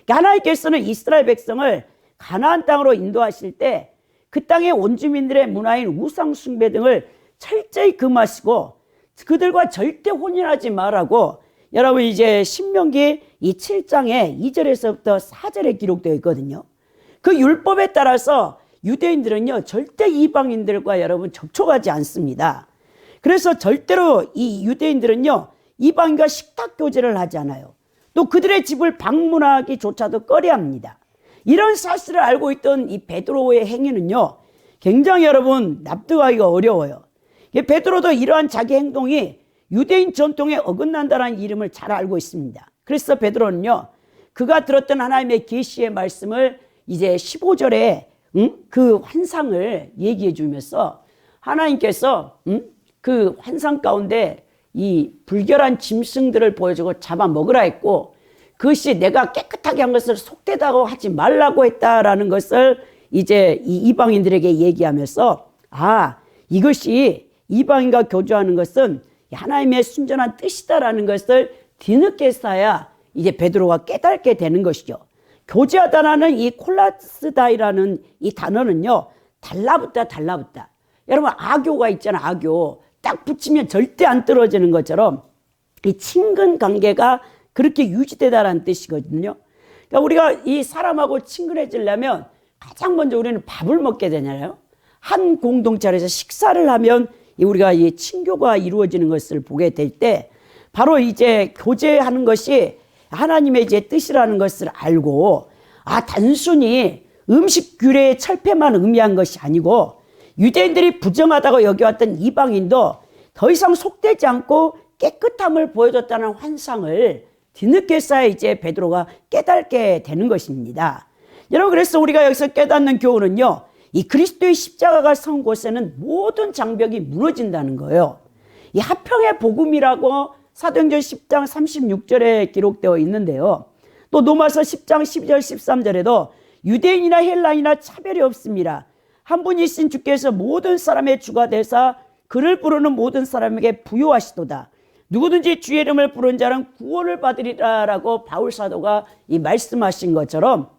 하나님께서는 이스라엘 백성을 가나안 땅으로 인도하실 때 그 땅의 원주민들의 문화인 우상 숭배 등을 철저히 금하시고 그들과 절대 혼인하지 말라고 여러분 이제 신명기 이 7장에 2절에서부터 4절에 기록되어 있거든요. 그 율법에 따라서 유대인들은요 절대 이방인들과 여러분 접촉하지 않습니다. 그래서 절대로 이 유대인들은요 이방인과 식탁 교제를 하지 않아요. 또 그들의 집을 방문하기조차도 꺼려합니다. 이런 사실을 알고 있던 이 베드로의 행위는요 굉장히 여러분 납득하기가 어려워요. 베드로도 이러한 자기 행동이 유대인 전통에 어긋난다는 이름을 잘 알고 있습니다. 그래서 베드로는요 그가 들었던 하나님의 계시의 말씀을 이제 15절에 그 환상을 얘기해 주면서 하나님께서 그 환상 가운데 이 불결한 짐승들을 보여주고 잡아먹으라 했고 그것이 내가 깨끗하게 한 것을 속되다고 하지 말라고 했다라는 것을 이제 이 이방인들에게 얘기하면서 이것이 이방인과 교제하는 것은 하나님의 순전한 뜻이다라는 것을 뒤늦게서야 이제 베드로가 깨닫게 되는 것이죠. 교제하다라는 이 콜라스다이라는 이 단어는요 달라붙다. 여러분 악교가 있잖아. 악교 딱 붙이면 절대 안 떨어지는 것처럼 이 친근 관계가 그렇게 유지되다라는 뜻이거든요. 그러니까 우리가 이 사람하고 친근해지려면 가장 먼저 우리는 밥을 먹게 되잖아요. 한 공동체에서 식사를 하면 우리가 이 친교가 이루어지는 것을 보게 될 때 바로 이제 교제하는 것이 하나님의 이제 뜻이라는 것을 알고 단순히 음식 규례의 철폐만 의미한 것이 아니고 유대인들이 부정하다고 여겨왔던 이방인도 더 이상 속되지 않고 깨끗함을 보여줬다는 환상을 뒤늦게서야 이제 베드로가 깨닫게 되는 것입니다. 여러분 그래서 우리가 여기서 깨닫는 교훈은요 이 그리스도의 십자가가 선 곳에는 모든 장벽이 무너진다는 거예요. 이 화평의 복음이라고 사도행전 10장 36절에 기록되어 있는데요. 또 로마서 10장 12절 13절에도 유대인이나 헬라인이나 차별이 없습니다. 한 분이신 주께서 모든 사람의 주가 되사 그를 부르는 모든 사람에게 부요하시도다. 누구든지 주의 이름을 부른 자는 구원을 받으리라라고 바울 사도가 이 말씀하신 것처럼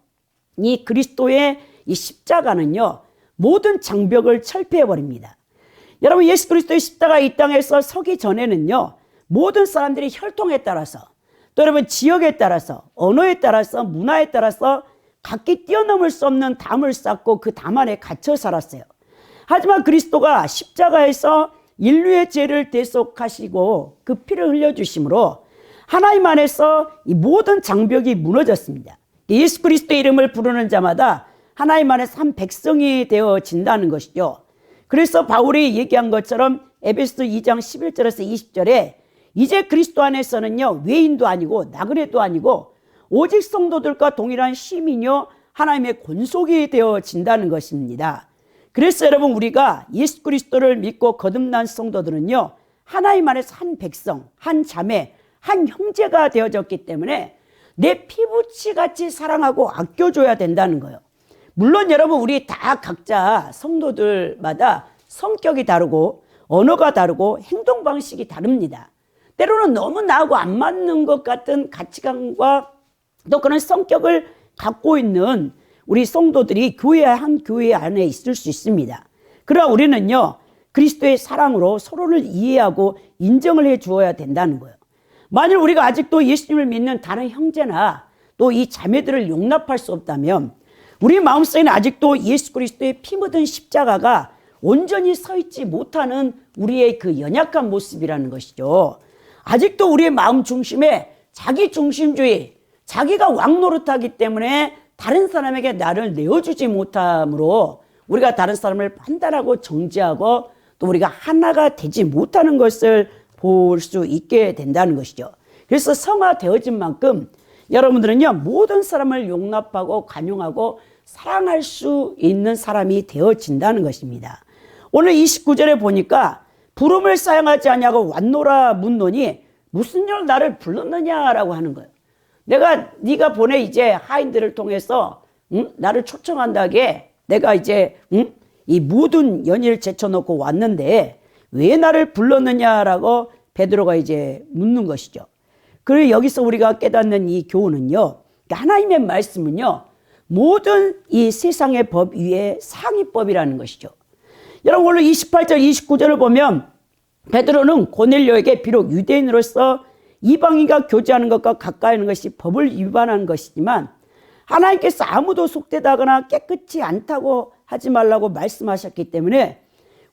이 그리스도의 이 십자가는요 모든 장벽을 철폐해 버립니다. 여러분 예수 그리스도의 십자가 이 땅에서 서기 전에는요 모든 사람들이 혈통에 따라서 또 여러분 지역에 따라서 언어에 따라서 문화에 따라서 각기 뛰어넘을 수 없는 담을 쌓고 그 담 안에 갇혀 살았어요. 하지만 그리스도가 십자가에서 인류의 죄를 대속하시고 그 피를 흘려주심으로 하나님 안에서 이 모든 장벽이 무너졌습니다. 예수 그리스도의 이름을 부르는 자마다 하나님 안에서 한 백성이 되어진다는 것이죠. 그래서 바울이 얘기한 것처럼 에베소서 2장 11절에서 20절에 이제 그리스도 안에서는요, 외인도 아니고 나그네도 아니고 오직 성도들과 동일한 시민이요 하나님의 권속이 되어진다는 것입니다. 그래서 여러분, 우리가 예수 그리스도를 믿고 거듭난 성도들은요, 하나님 안에서 한 백성, 한 자매, 한 형제가 되어졌기 때문에 내 피부치 같이 사랑하고 아껴줘야 된다는 거예요. 물론 여러분, 우리 다 각자 성도들마다 성격이 다르고 언어가 다르고 행동 방식이 다릅니다. 때로는 너무 나하고 안 맞는 것 같은 가치관과 또 그런 성격을 갖고 있는 우리 성도들이 한 교회 안에 있을 수 있습니다. 그러나 우리는요, 그리스도의 사랑으로 서로를 이해하고 인정을 해 주어야 된다는 거예요. 만일 우리가 아직도 예수님을 믿는 다른 형제나 또 이 자매들을 용납할 수 없다면 우리 마음속에는 아직도 예수 그리스도의 피 묻은 십자가가 온전히 서 있지 못하는 우리의 그 연약한 모습이라는 것이죠. 아직도 우리의 마음 중심에 자기 중심주의, 자기가 왕 노릇하기 때문에 다른 사람에게 나를 내어주지 못함으로 우리가 다른 사람을 판단하고 정죄하고 또 우리가 하나가 되지 못하는 것을 볼 수 있게 된다는 것이죠. 그래서 성화되어진 만큼 여러분들은요, 모든 사람을 용납하고 관용하고 사랑할 수 있는 사람이 되어진다는 것입니다. 오늘 29절에 보니까 부름을 사용하지 않냐고 왔노라 묻노니 무슨 일 나를 불렀느냐라고 하는 거예요. 네가 보내 이제 하인들을 통해서 나를 초청한다게 내가 이제 이 모든 연희를 제쳐놓고 왔는데 왜 나를 불렀느냐라고 베드로가 이제 묻는 것이죠. 그리고 여기서 우리가 깨닫는 이 교훈은요, 하나님의 말씀은요, 모든 이 세상의 법 위에 상위법이라는 것이죠. 여러분, 오늘 28절 29절을 보면 베드로는 고넬료에게 비록 유대인으로서 이방인과 교제하는 것과 가까이 하는 것이 법을 위반하는 것이지만 하나님께서 아무도 속되다거나 깨끗이 않다고 하지 말라고 말씀하셨기 때문에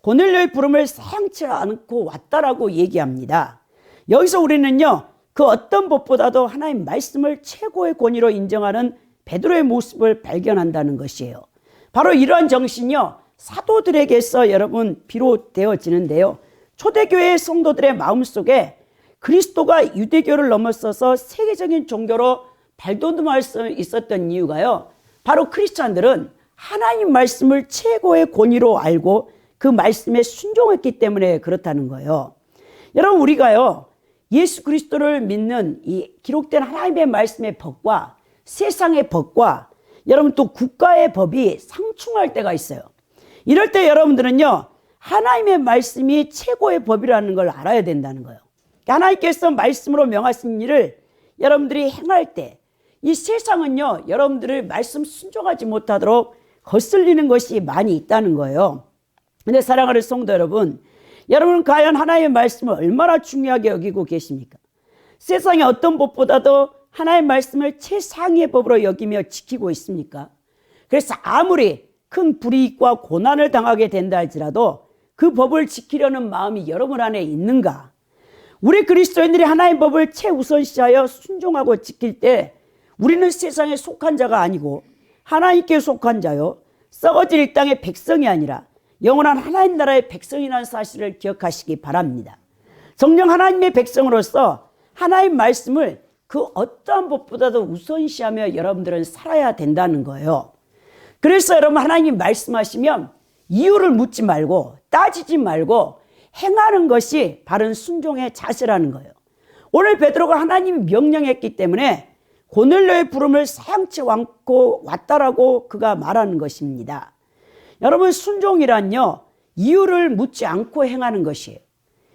고넬료의 부름을 사양치 않고 왔다라고 얘기합니다. 여기서 우리는요, 그 어떤 법보다도 하나님 말씀을 최고의 권위로 인정하는 베드로의 모습을 발견한다는 것이에요. 바로 이러한 정신이요, 사도들에게서 여러분 비롯되어지는데요. 초대교회의 성도들의 마음속에 그리스도가 유대교를 넘어서서 세계적인 종교로 발돋움할 수 있었던 이유가요, 바로 크리스찬들은 하나님 말씀을 최고의 권위로 알고 그 말씀에 순종했기 때문에 그렇다는 거예요. 여러분, 우리가요, 예수 그리스도를 믿는 이 기록된 하나님의 말씀의 법과 세상의 법과 여러분 또 국가의 법이 상충할 때가 있어요. 이럴 때 여러분들은요, 하나님의 말씀이 최고의 법이라는 걸 알아야 된다는 거예요. 하나님께서 말씀으로 명하신 일을 여러분들이 행할 때 이 세상은요, 여러분들을 말씀 순종하지 못하도록 거슬리는 것이 많이 있다는 거예요. 근데 사랑하는 성도 여러분, 여러분은 과연 하나님의 말씀을 얼마나 중요하게 여기고 계십니까? 세상의 어떤 법보다도 하나님의 말씀을 최상위의 법으로 여기며 지키고 있습니까? 그래서 아무리 큰 불이익과 고난을 당하게 된다 할지라도 그 법을 지키려는 마음이 여러분 안에 있는가? 우리 그리스도인들이 하나님의 법을 최우선시하여 순종하고 지킬 때 우리는 세상에 속한 자가 아니고 하나님께 속한 자요, 썩어질 이 땅의 백성이 아니라 영원한 하나님 나라의 백성이라는 사실을 기억하시기 바랍니다. 성령 하나님의 백성으로서 하나님 말씀을 그 어떠한 법보다도 우선시하며 여러분들은 살아야 된다는 거예요. 그래서 여러분, 하나님이 말씀하시면 이유를 묻지 말고 따지지 말고 행하는 것이 바른 순종의 자세라는 거예요. 오늘 베드로가 하나님이 명령했기 때문에 고넬료의 부름을 사양치 않고 왔다라고 그가 말하는 것입니다. 여러분, 순종이란요, 이유를 묻지 않고 행하는 것이에요.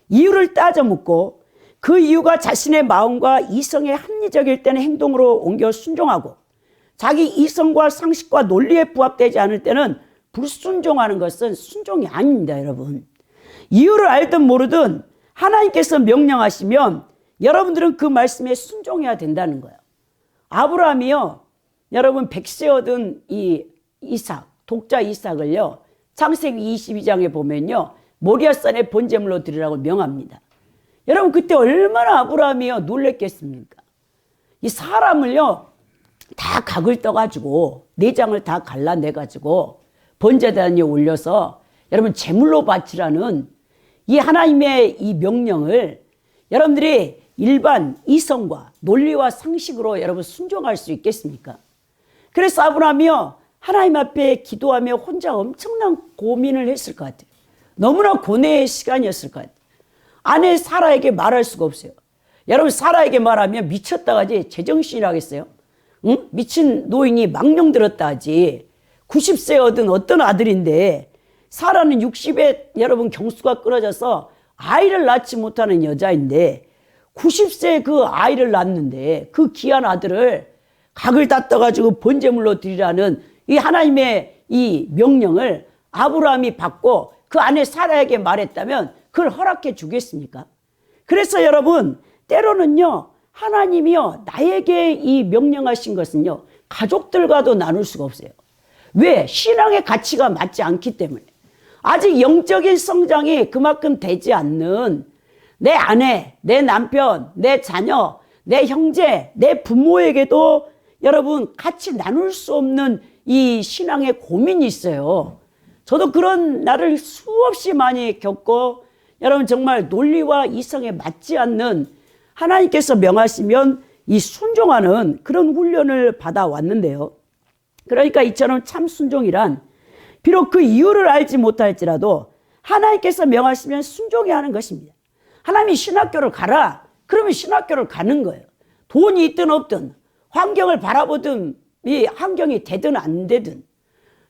이유를 따져 묻고 그 이유가 자신의 마음과 이성에 합리적일 때는 행동으로 옮겨 순종하고 자기 이성과 상식과 논리에 부합되지 않을 때는 불순종하는 것은 순종이 아닙니다. 여러분, 이유를 알든 모르든 하나님께서 명령하시면 여러분들은 그 말씀에 순종해야 된다는 거예요. 아브라함이요, 여러분 백세 얻은 이 이삭, 독자 이삭을요, 창세기 22장에 보면요, 모리아산의 번제물로 드리라고 명합니다. 여러분 그때 얼마나 아브라함이요 놀랬겠습니까? 이 사람을요 다 각을 떠가지고 내장을 다 갈라내가지고 번제단 위에 올려서 여러분 제물로 바치라는 이 하나님의 이 명령을 여러분들이 일반 이성과 논리와 상식으로 여러분 순종할 수 있겠습니까? 그래서 아브라함이요 하나님 앞에 기도하며 혼자 엄청난 고민을 했을 것 같아요. 너무나 고뇌의 시간이었을 것 같아요. 아내 사라에게 말할 수가 없어요. 여러분 사라에게 말하면 미쳤다가지 제정신이라겠어요? 응? 미친 노인이 망령 들었다 하지. 90세 얻은 어떤 아들인데 사라는 60에 여러분 경수가 끊어져서 아이를 낳지 못하는 여자인데 90세에 그 아이를 낳는데 그 귀한 아들을 각을 다 떠가지고 번제물로 드리라는 이 하나님의 이 명령을 아브라함이 받고 그 아내 사라에게 말했다면 그걸 허락해 주겠습니까? 그래서 여러분 때로는요 하나님이요 나에게 이 명령하신 것은요 가족들과도 나눌 수가 없어요. 왜? 신앙의 가치가 맞지 않기 때문에. 아직 영적인 성장이 그만큼 되지 않는 내 아내, 내 남편, 내 자녀, 내 형제, 내 부모에게도 여러분 같이 나눌 수 없는 이 신앙의 고민이 있어요. 저도 그런 날을 수없이 많이 겪고 여러분 정말 논리와 이성에 맞지 않는 하나님께서 명하시면 이 순종하는 그런 훈련을 받아왔는데요. 그러니까 이처럼 참 순종이란 비록 그 이유를 알지 못할지라도 하나님께서 명하시면 순종해야 하는 것입니다. 하나님이 신학교를 가라. 그러면 신학교를 가는 거예요. 돈이 있든 없든 환경을 바라보든 이 환경이 되든 안 되든.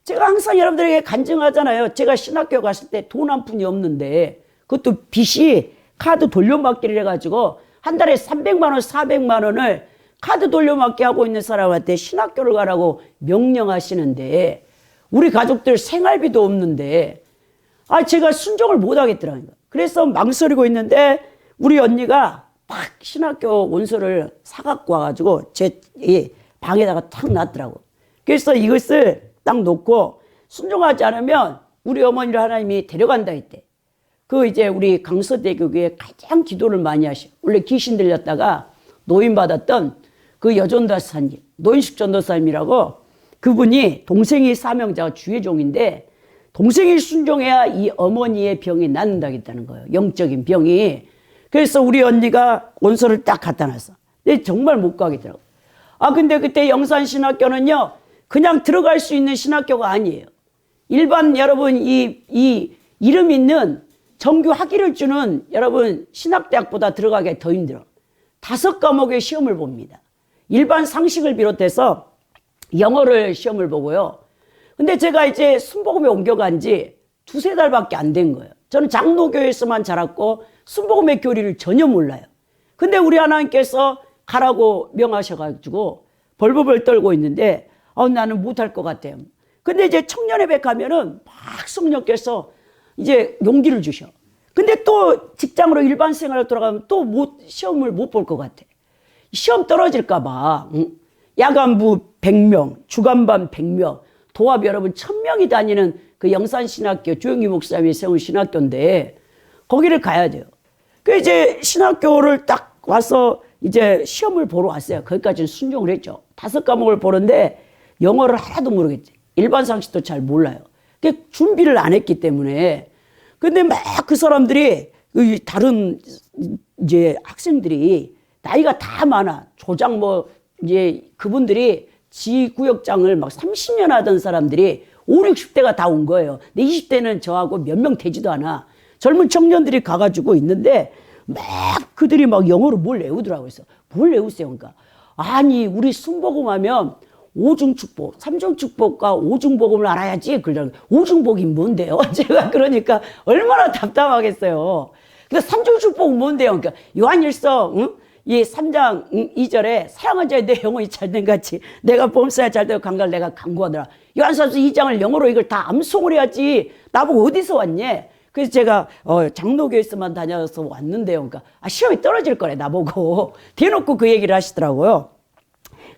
제가 항상 여러분들에게 간증하잖아요. 제가 신학교 갔을 때 돈 한 푼이 없는데 그것도 빚이 카드 돌려막기를 해가지고 한 달에 300만 원, 400만 원을 카드 돌려막기 하고 있는 사람한테 신학교를 가라고 명령하시는데 우리 가족들 생활비도 없는데 제가 순종을 못 하겠더라고요. 그래서 망설이고 있는데 우리 언니가 딱 신학교 원서를 사갖고 와가지고 제 방에다가 탁 놨더라고. 그래서 이것을 딱 놓고 순종하지 않으면 우리 어머니를 하나님이 데려간다 했대. 그 이제 우리 강서대교구에 가장 기도를 많이 하셔. 원래 귀신 들렸다가 노인 받았던 그 여전도사님, 노인식 전도사님이라고 그분이 동생이 사명자가 주의종인데 동생이 순종해야 이 어머니의 병이 낫는다겠다는 거예요. 영적인 병이. 그래서 우리 언니가 원서를 딱 갖다 놨어. 근데 정말 못 가겠더라고. 근데 그때 영산신학교는요, 그냥 들어갈 수 있는 신학교가 아니에요. 일반 여러분 이 이름 있는 정규 학위를 주는 여러분 신학대학보다 들어가기 더 힘들어. 5과목의 시험을 봅니다. 일반 상식을 비롯해서 영어를 시험을 보고요. 근데 제가 이제 순복음에 옮겨간 지 2-3달밖에 안 된 거예요. 저는 장로교에서만 자랐고 순복음의 교리를 전혀 몰라요. 근데 우리 하나님께서 가라고 명하셔가지고 벌벌벌 떨고 있는데 나는 못할 것 같아요. 근데 이제 청년예배 가면은 막 성령께서 이제 용기를 주셔. 근데 또 직장으로 일반 생활을 돌아가면 또 시험을 못 볼 것 같아. 시험 떨어질까 봐. 야간부 100명, 주간반 100명, 도합 여러분 1000명이 다니는 그 영산신학교 주영기 목사님이 세운 신학교인데 거기를 가야 돼요. 그 이제 신학교를 딱 와서 이제 시험을 보러 왔어요. 거기까지는 순종을 했죠. 5과목을 보는데 영어를 하나도 모르겠지. 일반 상식도 잘 몰라요. 준비를 안 했기 때문에. 근데 막 그 사람들이 다른 이제 학생들이 나이가 다 많아. 조장 이제 그분들이 지구역장을 막 30년 하던 사람들이 50-60대가 다 온 거예요. 근데 20대는 저하고 몇 명 되지도 않아. 젊은 청년들이 가가지고 있는데 막 그들이 막 영어로 뭘 외우더라고요. 그래서 뭘 외우세요? 그러니까 아니 우리 순복음하면 5중축복, 3중축복과 5중복음을 알아야지. 그러더라고요. 5중복이 뭔데요? 제가 그러니까 얼마나 답답하겠어요. 근데 3중축복은 뭔데요? 그러니까 요한일서 이 3장 2절에 사랑한 자의 내 영혼이 잘된 같이 내가 범사에 잘되고 강갈 내가 강구하더라. 요한사서 2장을 영어로 이걸 다 암송을 해야지. 나보고 어디서 왔니? 그래서 제가 장로교에서만 다녀서 왔는데요. 그러니까 시험이 떨어질 거래 나보고. 대놓고 그 얘기를 하시더라고요.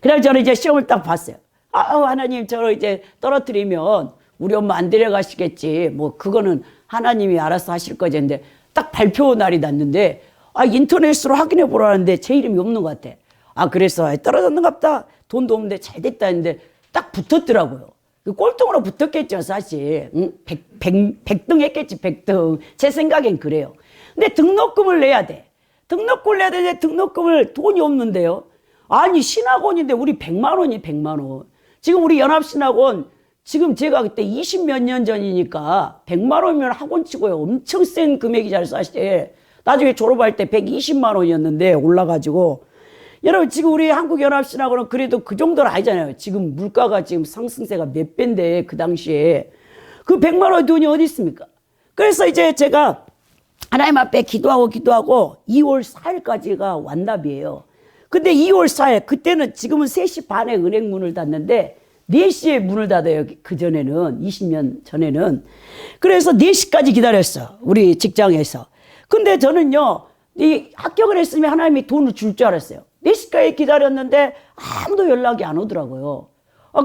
그래서 저는 이제 시험을 딱 봤어요. 하나님 저를 이제 떨어뜨리면 우리 엄마 안 데려가시겠지. 그거는 하나님이 알아서 하실 거지 했는데 딱 발표 날이 났는데 인터넷으로 확인해 보라는데 제 이름이 없는 것 같아. 그래서 떨어졌는갑다. 돈도 없는데 잘 됐다 했는데 딱 붙었더라고요. 꼴등으로 붙었겠죠, 사실. 100등 했겠지, 100등. 제 생각엔 그래요. 근데 등록금을 내야 돼. 등록금을 내야 되는데 등록금을 돈이 없는데요. 아니, 신학원인데 우리 100만 원이 100만 원. 지금 우리 연합신학원, 지금 제가 그때 20 몇 년 전이니까 100만 원이면 학원 치고요. 엄청 센 금액이잖아요, 사실. 나중에 졸업할 때 120만 원이었는데 올라가지고. 여러분, 지금 우리 한국연합신학원은 그래도 그 정도는 아니잖아요. 지금 물가가 지금 상승세가 몇 배인데, 그 당시에. 그 100만 원 돈이 어디 있습니까? 그래서 이제 제가 하나님 앞에 기도하고 2월 4일까지가 완납이에요. 근데 2월 4일, 그때는 지금은 3시 반에 은행 문을 닫는데 4시에 문을 닫아요. 그전에는, 20년 전에는. 그래서 4시까지 기다렸어. 우리 직장에서. 근데 저는요, 이 합격을 했으면 하나님이 돈을 줄 줄 알았어요. 4시까지 기다렸는데 아무도 연락이 안 오더라고요.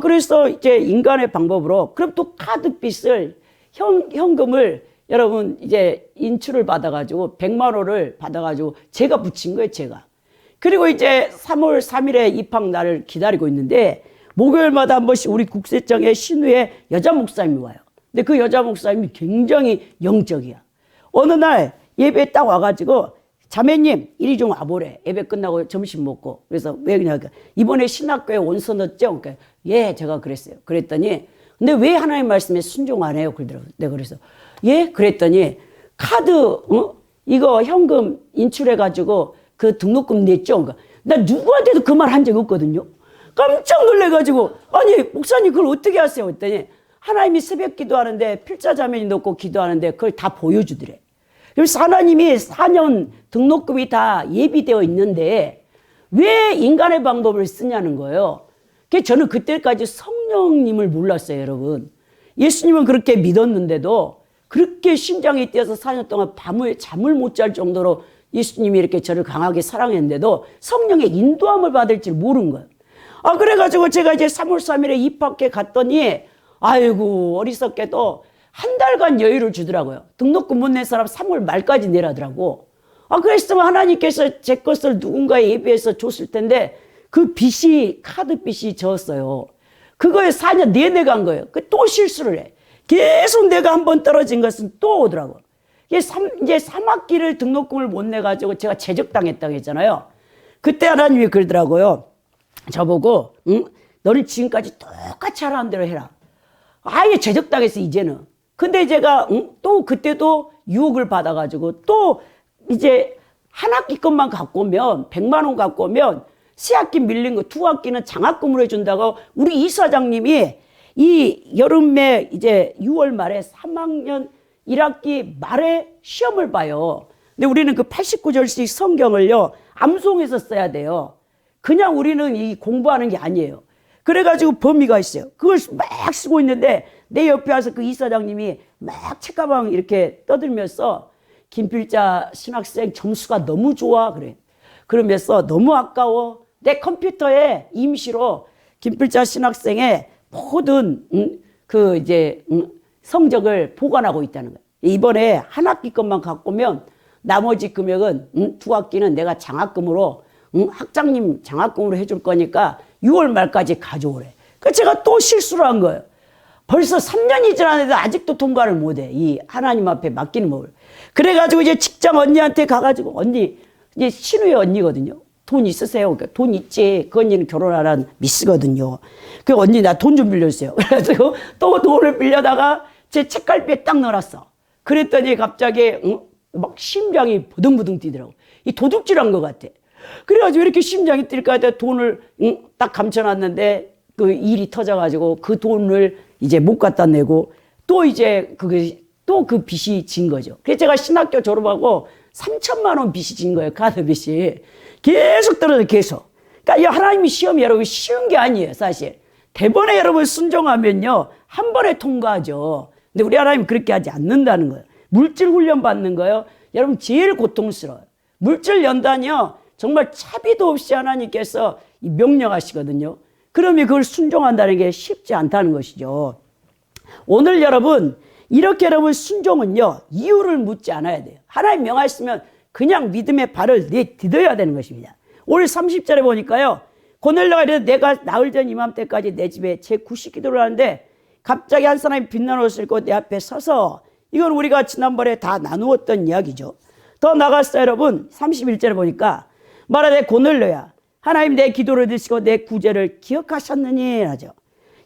그래서 이제 인간의 방법으로, 그럼 또 카드빚을, 현금을 여러분 이제 인출을 받아가지고 100만 원을 받아가지고 제가 붙인 거예요, 제가. 그리고 이제 3월 3일에 입학 날을 기다리고 있는데 목요일마다 한 번씩 우리 국세청에 신우의 여자 목사님이 와요. 근데 그 여자 목사님이 굉장히 영적이야. 어느 날 예배 딱 와가지고 자매님 이리 좀 와보래. 예배 끝나고 점심 먹고. 그래서 왜 그러냐니까 이번에 신학교에 원서 넣었죠? 그러니까 예, 제가 그랬어요. 그랬더니 근데 왜 하나님 말씀에 순종 안 해요? 그러더라고요. 내가 그래서 예? 그랬더니 카드 이거 현금 인출해가지고 그 등록금 냈죠? 그러니까 나 누구한테도 그 말 한 적 없거든요. 깜짝 놀래가지고 아니 목사님 그걸 어떻게 하세요? 그랬더니 하나님이 새벽 기도하는데 필자자면이 넣고 기도하는데 그걸 다 보여주더래. 그래서 하나님이 4년 등록금이 다 예비되어 있는데 왜 인간의 방법을 쓰냐는 거예요. 그래서 저는 그때까지 성령님을 몰랐어요, 여러분. 예수님은 그렇게 믿었는데도 그렇게 심장이 뛰어서 4년 동안 잠을 못 잘 정도로 예수님이 이렇게 저를 강하게 사랑했는데도 성령의 인도함을 받을 줄 모르는 거예요. 그래가지고 제가 이제 3월 3일에 입학해 갔더니 아이고 어리석게도 한 달간 여유를 주더라고요. 등록금 못 낸 사람 3월 말까지 내라더라고. 그랬으면 하나님께서 제 것을 누군가에 예비해서 줬을 텐데 그 빚이 카드 빚이 졌어요. 그거에 4년 내내 간 거예요. 또 실수를 해. 계속 내가 한번 떨어진 것은 또 오더라고. 이제 3학기를 등록금을 못 내가지고 제가 제적당했다고 했잖아요. 그때 하나님이 그러더라고요. 저보고 너는 지금까지 똑같이 하라는 대로 해라. 아예 제적당했어 이제는. 근데 제가 또 그때도 유혹을 받아가지고 또 이제 한 학기 것만 갖고 오면 100만 원 갖고 오면 세 학기 밀린 거 2학기는 장학금으로 해준다고 우리 이사장님이 이 여름에 이제 6월 말에 3학년 1학기 말에 시험을 봐요. 근데 우리는 그 89절씩 성경을요 암송해서 써야 돼요. 그냥 우리는 이 공부하는 게 아니에요. 그래가지고 범위가 있어요. 그걸 막 쓰고 있는데 내 옆에 와서 그 이사장님이 막 책가방 이렇게 떠들면서 김필자 신학생 점수가 너무 좋아 그래. 그러면서 너무 아까워. 내 컴퓨터에 임시로 김필자 신학생의 모든 그 이제 성적을 보관하고 있다는 거예요. 이번에 한 학기 것만 갖고 오면 나머지 금액은 2학기는 내가 장학금으로 학장님 장학금으로 해줄 거니까 6월 말까지 가져오래. 그러니까 제가 또 실수를 한 거예요. 벌써 3년이 지났는데 아직도 통과를 못해. 이 하나님 앞에 맡기는 법을. 그래가지고 이제 직장 언니한테 가가지고 언니 이제 신우의 언니거든요. 돈 있으세요? 그러니까 돈 있지. 그 언니는 결혼하라는 미스거든요. 그 언니 나 돈 좀 빌려주세요. 그래가지고 또 돈을 빌려다가 제 책갈피에 딱 넣어놨어. 그랬더니 갑자기 막 심장이 부둥부둥 뛰더라고. 이 도둑질한 것 같아. 그래가지고 왜 이렇게 심장이 뛸까 했더니 돈을 딱 감춰놨는데 그 일이 터져가지고 그 돈을 이제 못 갖다 내고 또 이제 또 그 빚이 진 거죠. 그래서 제가 신학교 졸업하고 3천만 원 빚이 진 거예요. 카드 빚이. 계속 떨어져 계속. 그러니까 하나님의 시험이 여러분 쉬운 게 아니에요. 사실. 대본에 여러분 순종하면요. 한 번에 통과하죠. 근데 우리 하나님 그렇게 하지 않는다는 거예요. 물질 훈련 받는 거예요. 여러분 제일 고통스러워요. 물질 연단이요. 정말 차비도 없이 하나님께서 명령하시거든요. 그러면 그걸 순종한다는 게 쉽지 않다는 것이죠. 오늘 여러분 이렇게 여러분 순종은요, 이유를 묻지 않아야 돼요. 하나님 명하시면 그냥 믿음의 발을 내딛어야 되는 것입니다. 오늘 30절에 보니까요, 고넬료가 이래서 내가 나흘 전 이맘때까지 내 집에 제9식 기도를 하는데 갑자기 한 사람이 빛난 옷을 입고 내 앞에 서서, 이건 우리가 지난번에 다 나누었던 이야기죠. 더 나갔어요, 여러분. 31절에 보니까 말하되 고넬료야, 하나님 내 기도를 들으시고 내 구제를 기억하셨느니 하죠.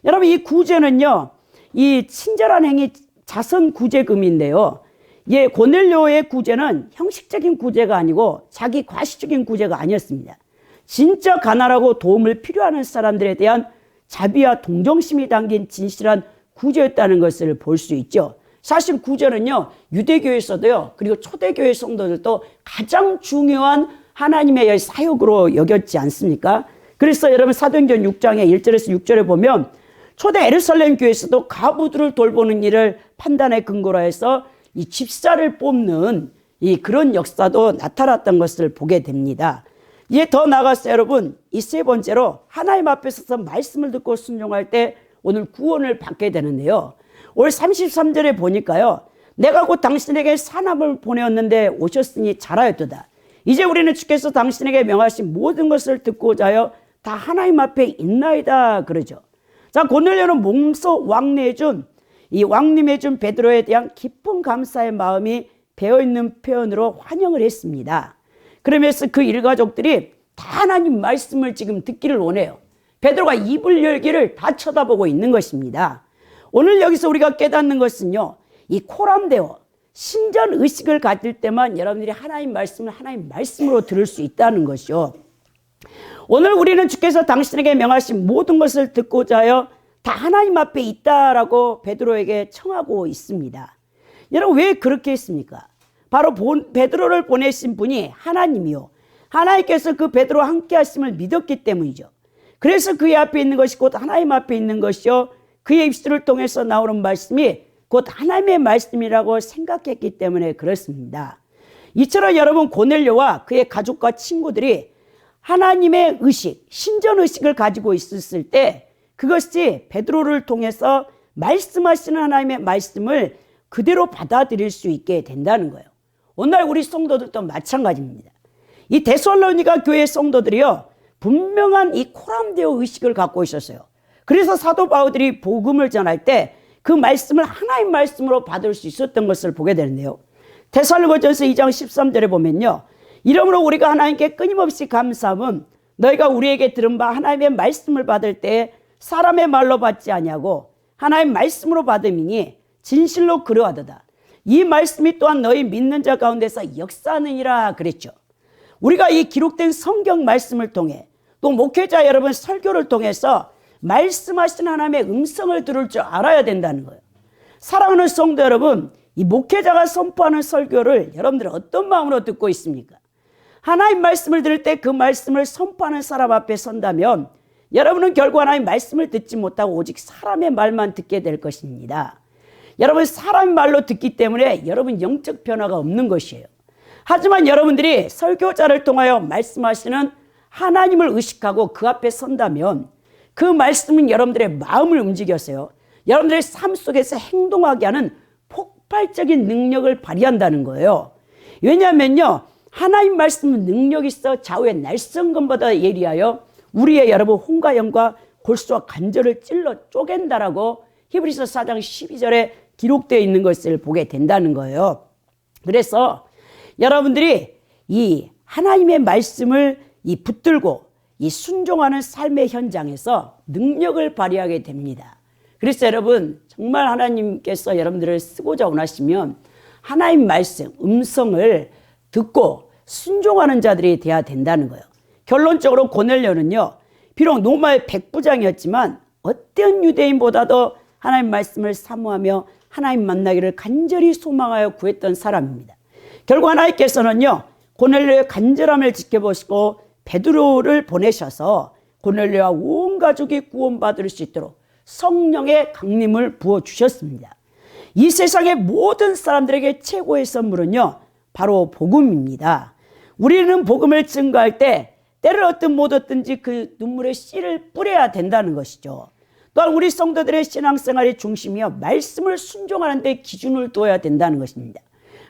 여러분, 이 구제는요, 이 친절한 행위 자선 구제금인데요. 예, 고넬료의 구제는 형식적인 구제가 아니고 자기 과시적인 구제가 아니었습니다. 진짜 가난하고 도움을 필요하는 사람들에 대한 자비와 동정심이 담긴 진실한 구제였다는 것을 볼 수 있죠. 사실 구제는요, 유대교에서도요, 그리고 초대교회 성도들도 가장 중요한 하나님의 사역으로 여겼지 않습니까? 그래서 여러분 사도행전 6장의 1절에서 6절에 보면 초대 예루살렘 교회에서도 과부들을 돌보는 일을 판단에 근거로 해서 이 집사를 뽑는 이 그런 역사도 나타났던 것을 보게 됩니다. 이에 더 나아가서 여러분, 이 세 번째로 하나님 앞에 서서 말씀을 듣고 순종할 때 오늘 구원을 받게 되는데요. 올 33절에 보니까요, 내가 곧 당신에게 사람을 보내었는데 오셨으니 잘하였도다. 이제 우리는 주께서 당신에게 명하신 모든 것을 듣고자 하여 다 하나님 앞에 있나이다 그러죠. 자, 고넬료는 몸소 왕래해준 이 왕님해준 베드로에 대한 깊은 감사의 마음이 배어있는 표현으로 환영을 했습니다. 그러면서 그 일가족들이 다 하나님 말씀을 지금 듣기를 원해요. 베드로가 입을 열기를 다 쳐다보고 있는 것입니다. 오늘 여기서 우리가 깨닫는 것은요, 이 코람데오 신전 의식을 가질 때만 여러분들이 하나님 말씀을 하나님 말씀으로 들을 수 있다는 것이요. 오늘 우리는 주께서 당신에게 명하신 모든 것을 듣고자 하여 다 하나님 앞에 있다라고 베드로에게 청하고 있습니다. 여러분, 왜 그렇게 했습니까? 바로 베드로를 보내신 분이 하나님이요, 하나님께서 그 베드로와 함께 하심을 믿었기 때문이죠. 그래서 그의 앞에 있는 것이 곧 하나님 앞에 있는 것이요, 그의 입술을 통해서 나오는 말씀이 곧 하나님의 말씀이라고 생각했기 때문에 그렇습니다. 이처럼 여러분, 고넬료와 그의 가족과 친구들이 하나님의 의식, 신전 의식을 가지고 있었을 때 그것이 베드로를 통해서 말씀하시는 하나님의 말씀을 그대로 받아들일 수 있게 된다는 거예요. 오늘 우리 성도들도 마찬가지입니다. 이 데살로니가 교회 성도들이요, 분명한 이 코람데오 의식을 갖고 있었어요. 그래서 사도 바울들이 복음을 전할 때 그 말씀을 하나님 말씀으로 받을 수 있었던 것을 보게 되는데요. 데살로니가전서 2장 13절에 보면요, 이러므로 우리가 하나님께 끊임없이 감사함은 너희가 우리에게 들은 바 하나님의 말씀을 받을 때 사람의 말로 받지 아니하고 하나님 말씀으로 받음이니 진실로 그러하도다. 이 말씀이 또한 너희 믿는 자 가운데서 역사하느니라 그랬죠. 우리가 이 기록된 성경 말씀을 통해 또 목회자 여러분 설교를 통해서 말씀하신 하나님의 음성을 들을 줄 알아야 된다는 거예요. 사랑하는 성도 여러분, 이 목회자가 선포하는 설교를 여러분들은 어떤 마음으로 듣고 있습니까? 하나님 말씀을 들을 때 그 말씀을 선포하는 사람 앞에 선다면 여러분은 결국 하나님 말씀을 듣지 못하고 오직 사람의 말만 듣게 될 것입니다. 여러분, 사람 말로 듣기 때문에 여러분 영적 변화가 없는 것이에요. 하지만 여러분들이 설교자를 통하여 말씀하시는 하나님을 의식하고 그 앞에 선다면 그 말씀은 여러분들의 마음을 움직여서요, 여러분들의 삶 속에서 행동하게 하는 폭발적인 능력을 발휘한다는 거예요. 왜냐하면요, 하나님 말씀은 능력이 있어 좌우의 날성검보다 예리하여 우리의 여러분 혼과 영과 골수와 관절을 찔러 쪼갠다라고 히브리서 4장 12절에 기록되어 있는 것을 보게 된다는 거예요. 그래서 여러분들이 이 하나님의 말씀을 이 붙들고 이 순종하는 삶의 현장에서 능력을 발휘하게 됩니다. 그래서 여러분, 정말 하나님께서 여러분들을 쓰고자 원하시면 하나님 말씀, 음성을 듣고 순종하는 자들이 돼야 된다는 거예요. 결론적으로 고넬료는요, 비록 로마의 백부장이었지만 어떤 유대인보다도 하나님 말씀을 사모하며 하나님 만나기를 간절히 소망하여 구했던 사람입니다. 결국 하나님께서는요, 고넬료의 간절함을 지켜보시고 베드로를 보내셔서 고넬료와 온 가족이 구원받을 수 있도록 성령의 강림을 부어주셨습니다. 이 세상의 모든 사람들에게 최고의 선물은요, 바로 복음입니다. 우리는 복음을 증거할 때 때를 얻든 못 얻든지 그 눈물의 씨를 뿌려야 된다는 것이죠. 또한 우리 성도들의 신앙생활의 중심이요 말씀을 순종하는 데 기준을 둬야 된다는 것입니다.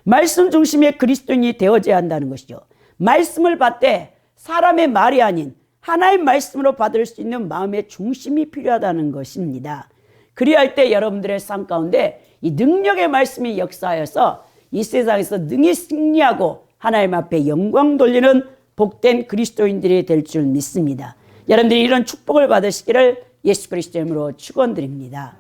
말씀 중심의 그리스도인이 되어져야 한다는 것이죠. 말씀을 받되 사람의 말이 아닌 하나의 말씀으로 받을 수 있는 마음의 중심이 필요하다는 것입니다. 그리할 때 여러분들의 삶 가운데 이 능력의 말씀이 역사하여서 이 세상에서 능히 승리하고 하나님 앞에 영광 돌리는 복된 그리스도인들이 될 줄 믿습니다. 여러분들이 이런 축복을 받으시기를 예수 그리스도의 이름으로 축원드립니다.